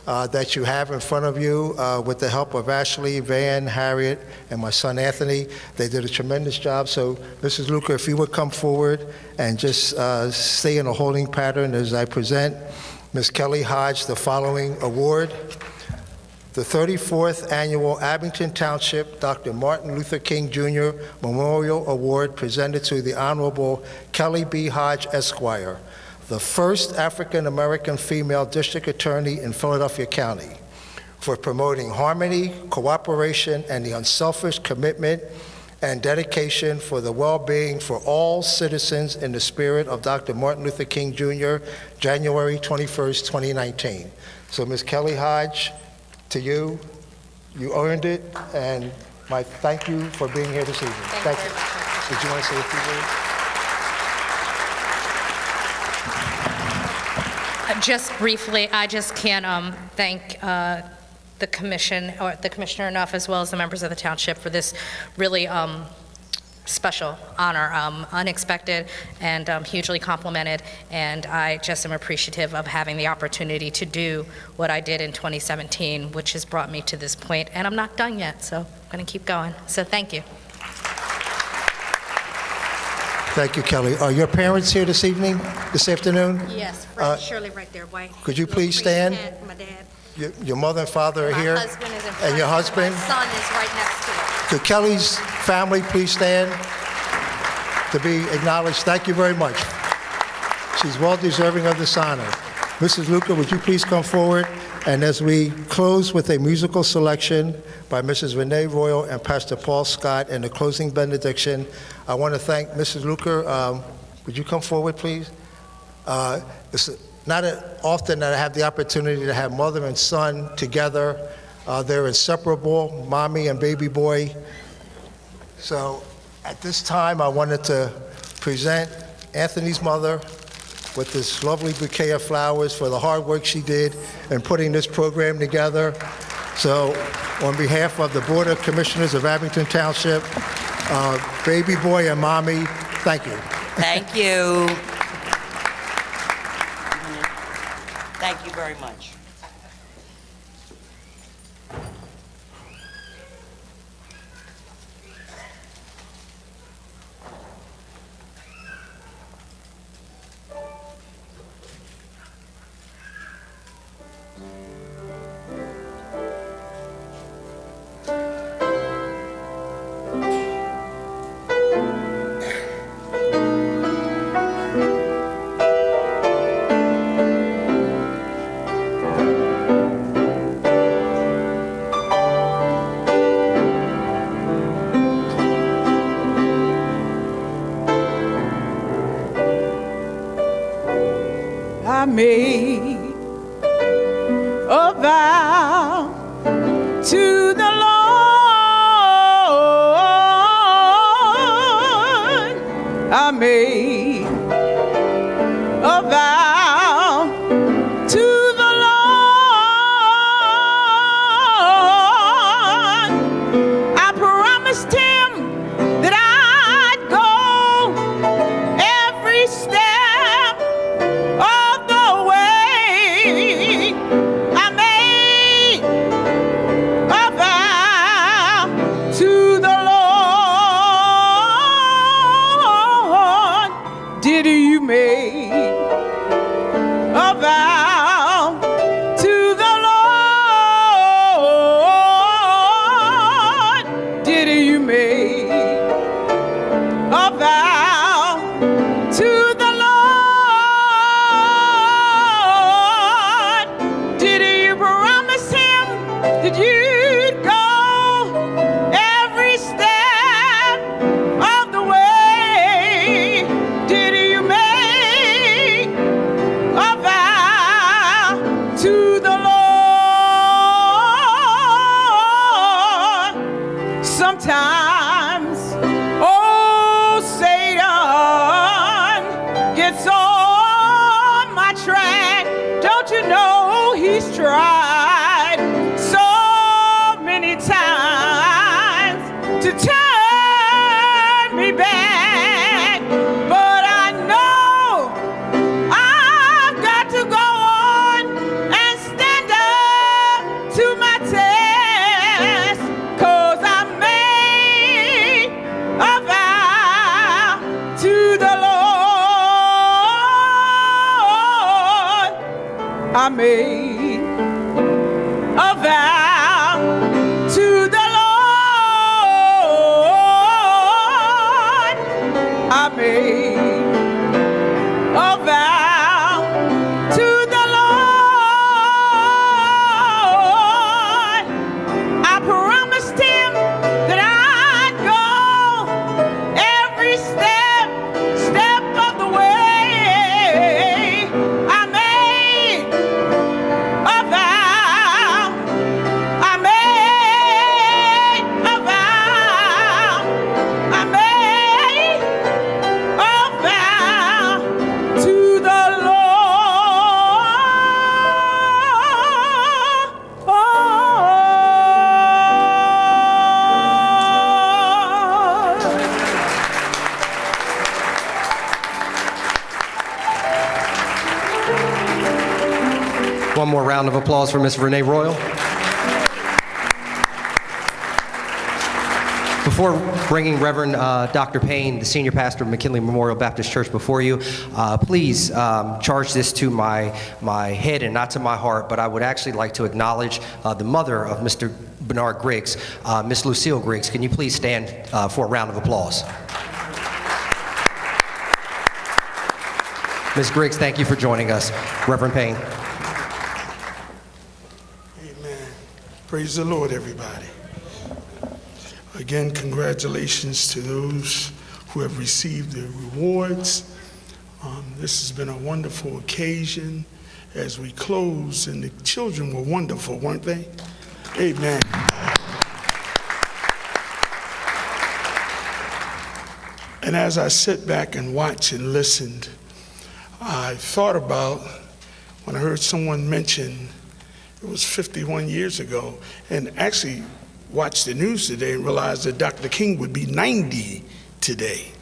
that you have in front of you with the help of Ashley, Van, Harriet, and my son Anthony. They did a tremendous job. So, Mrs. Luker, if you would come forward and just stay in a holding pattern as I present Ms. Kelly Hodge the following award. The 34th Annual Abington Township Dr. Martin Luther King Jr. Memorial Award presented to the Honorable Kelly B. Hodge, Esquire, the first African-American female district attorney in Philadelphia County, for promoting harmony, cooperation, and the unselfish commitment and dedication for the well-being for all citizens in the spirit of Dr. Martin Luther King Jr., January 21st, 2019. So, Ms. Kelly Hodge, to you, you earned it, and my thank you for being here this evening. Thank you. Did you want to say a few words? Just briefly, I just can't thank the commission or the commissioner enough, as well as the members of the township, for this really special honor, unexpected and hugely complimented, and I just am appreciative of having the opportunity to do what I did in 2017, which has brought me to this point, and I'm not done yet, so I'm going to keep going. So thank you. Thank you, Kelly. Are your parents here this evening, this afternoon? Yes, Fred, Shirley right there. Why? Could you please stand? My dad. Your mother and father are here? My husband is in front. And your husband? My son is right next to it. Could Kelly's family please stand to be acknowledged? Thank you very much. She's well deserving of this honor. Mrs. Luker, would you please come forward? And as we close with a musical selection by Mrs. Renee Royal and Pastor Paul Scott and the closing benediction, I want to thank Mrs. Luker. Would you come forward, please? It's not often that I have the opportunity to have mother and son together. They're inseparable, mommy and baby boy. So at this time, I wanted to present Anthony's mother with this lovely bouquet of flowers for the hard work she did in putting this program together. So on behalf of the Board of Commissioners of Abington Township, baby boy and mommy, thank you. Thank you. Thank you very much. I made a vow to the Lord. I made a vow to the Lord. I promised him that I'd go every step of the way. I made a vow to the Lord. Did you make a vow to the Lord? Did you make a vow to the Lord? Did you promise him that you'd go every step of the way? Did you make a vow to the Lord? Sometimes, oh, Satan gets on my track. Don't you know he's tried so many times to turn me back? But I know I've got to go on and stand up I made a vow to the Lord. I made a vow to the Lord. I promised him that I'd go every step of the way. I made a vow. I made a vow. I made a vow to the One more round of applause for Ms. Renee Royal. Before bringing Reverend Dr. Payne, the senior pastor of McKinley Memorial Baptist Church, before you, please charge this to my head and not to my heart, but I would actually like to acknowledge the mother of Mr. Bernard Griggs, Miss Lucille Griggs. Can you please stand for a round of applause? Ms. Griggs, thank you for joining us. Reverend Payne. Praise the Lord, everybody. Again, congratulations to those who have received their rewards. This has been a wonderful occasion as we close, and the children were wonderful, weren't they? Amen. And as I sit back and watch and listened, I thought about when I heard someone mention it was 51 years ago, and actually watched the news today and realized that Dr. King would be 90 today.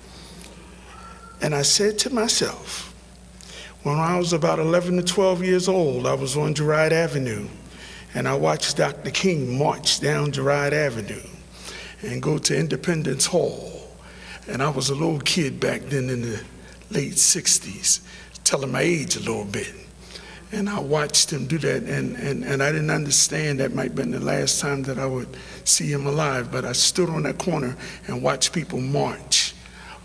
And I said to myself, when I was about 11 to 12 years old, I was on Girard Avenue, and I watched Dr. King march down Girard Avenue and go to Independence Hall. And I was a little kid back then in the late 60s, telling my age a little bit. And I watched him do that, and I didn't understand that might have been the last time that I would see him alive, but I stood on that corner and watched people march.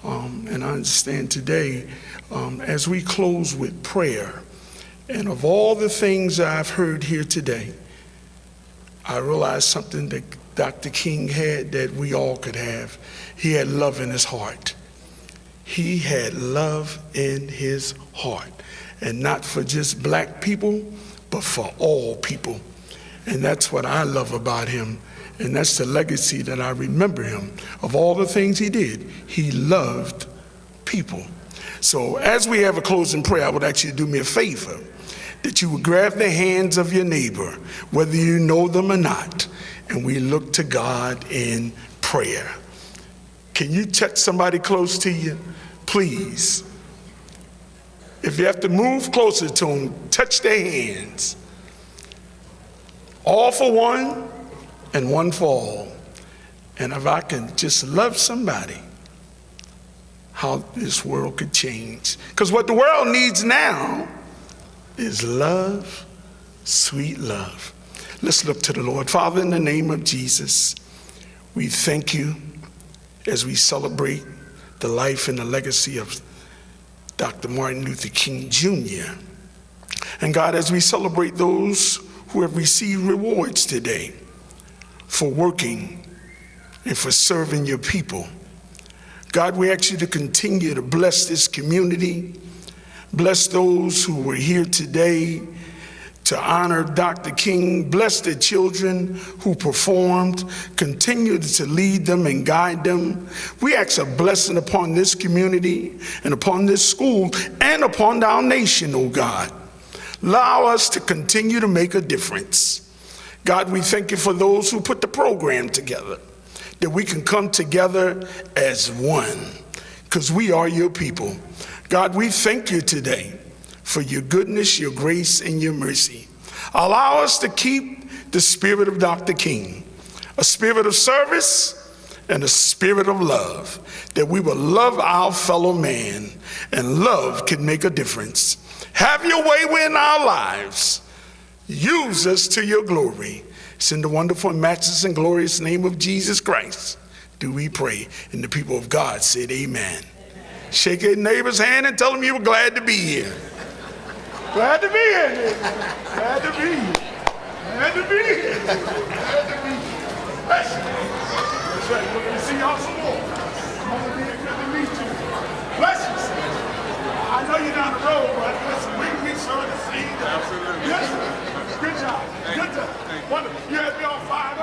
And I understand today, as we close with prayer, and of all the things I've heard here today, I realized something that Dr. King had that we all could have. He had love in his heart. He had love in his heart. And not for just black people, but for all people. And that's what I love about him. And that's the legacy that I remember him. Of all the things he did, he loved people. So as we have a closing prayer, I would ask you to do me a favor, that you would grab the hands of your neighbor, whether you know them or not, and we look to God in prayer. Can you touch somebody close to you? Please. If you have to move closer to them, touch their hands. All for one and one for all. And if I can just love somebody, how this world could change. Because what the world needs now is love, sweet love. Let's look to the Lord. Father, in the name of Jesus, we thank you as we celebrate the life and the legacy of Dr. Martin Luther King Jr. And God, as we celebrate those who have received rewards today for working and for serving your people, God, we ask you to continue to bless this community, bless those who were here today to honor Dr. King, bless the children who performed, continue to lead them and guide them. We ask a blessing upon this community and upon this school and upon our nation, oh God. Allow us to continue to make a difference. God, we thank you for those who put the program together, that we can come together as one, because we are your people. God, we thank you today for your goodness, your grace, and your mercy. Allow us to keep the spirit of Dr. King, a spirit of service and a spirit of love, that we will love our fellow man, and love can make a difference. Have your way in our lives. Use us to your glory. It's in the wonderful and matchless and glorious name of Jesus Christ do we pray. And the people of God said amen. Shake your neighbor's hand and tell them you were glad to be here. Glad to be here, neighbor. Glad to be here. Glad to be here. Glad to be here. That's right. We're going to see y'all some more. Mama dear, good to meet you. Bless you. I know you're down the road, but listen, we saw the same. Absolutely. Yes, sir. Good job. Good job. Wonderful. You had me all fired up.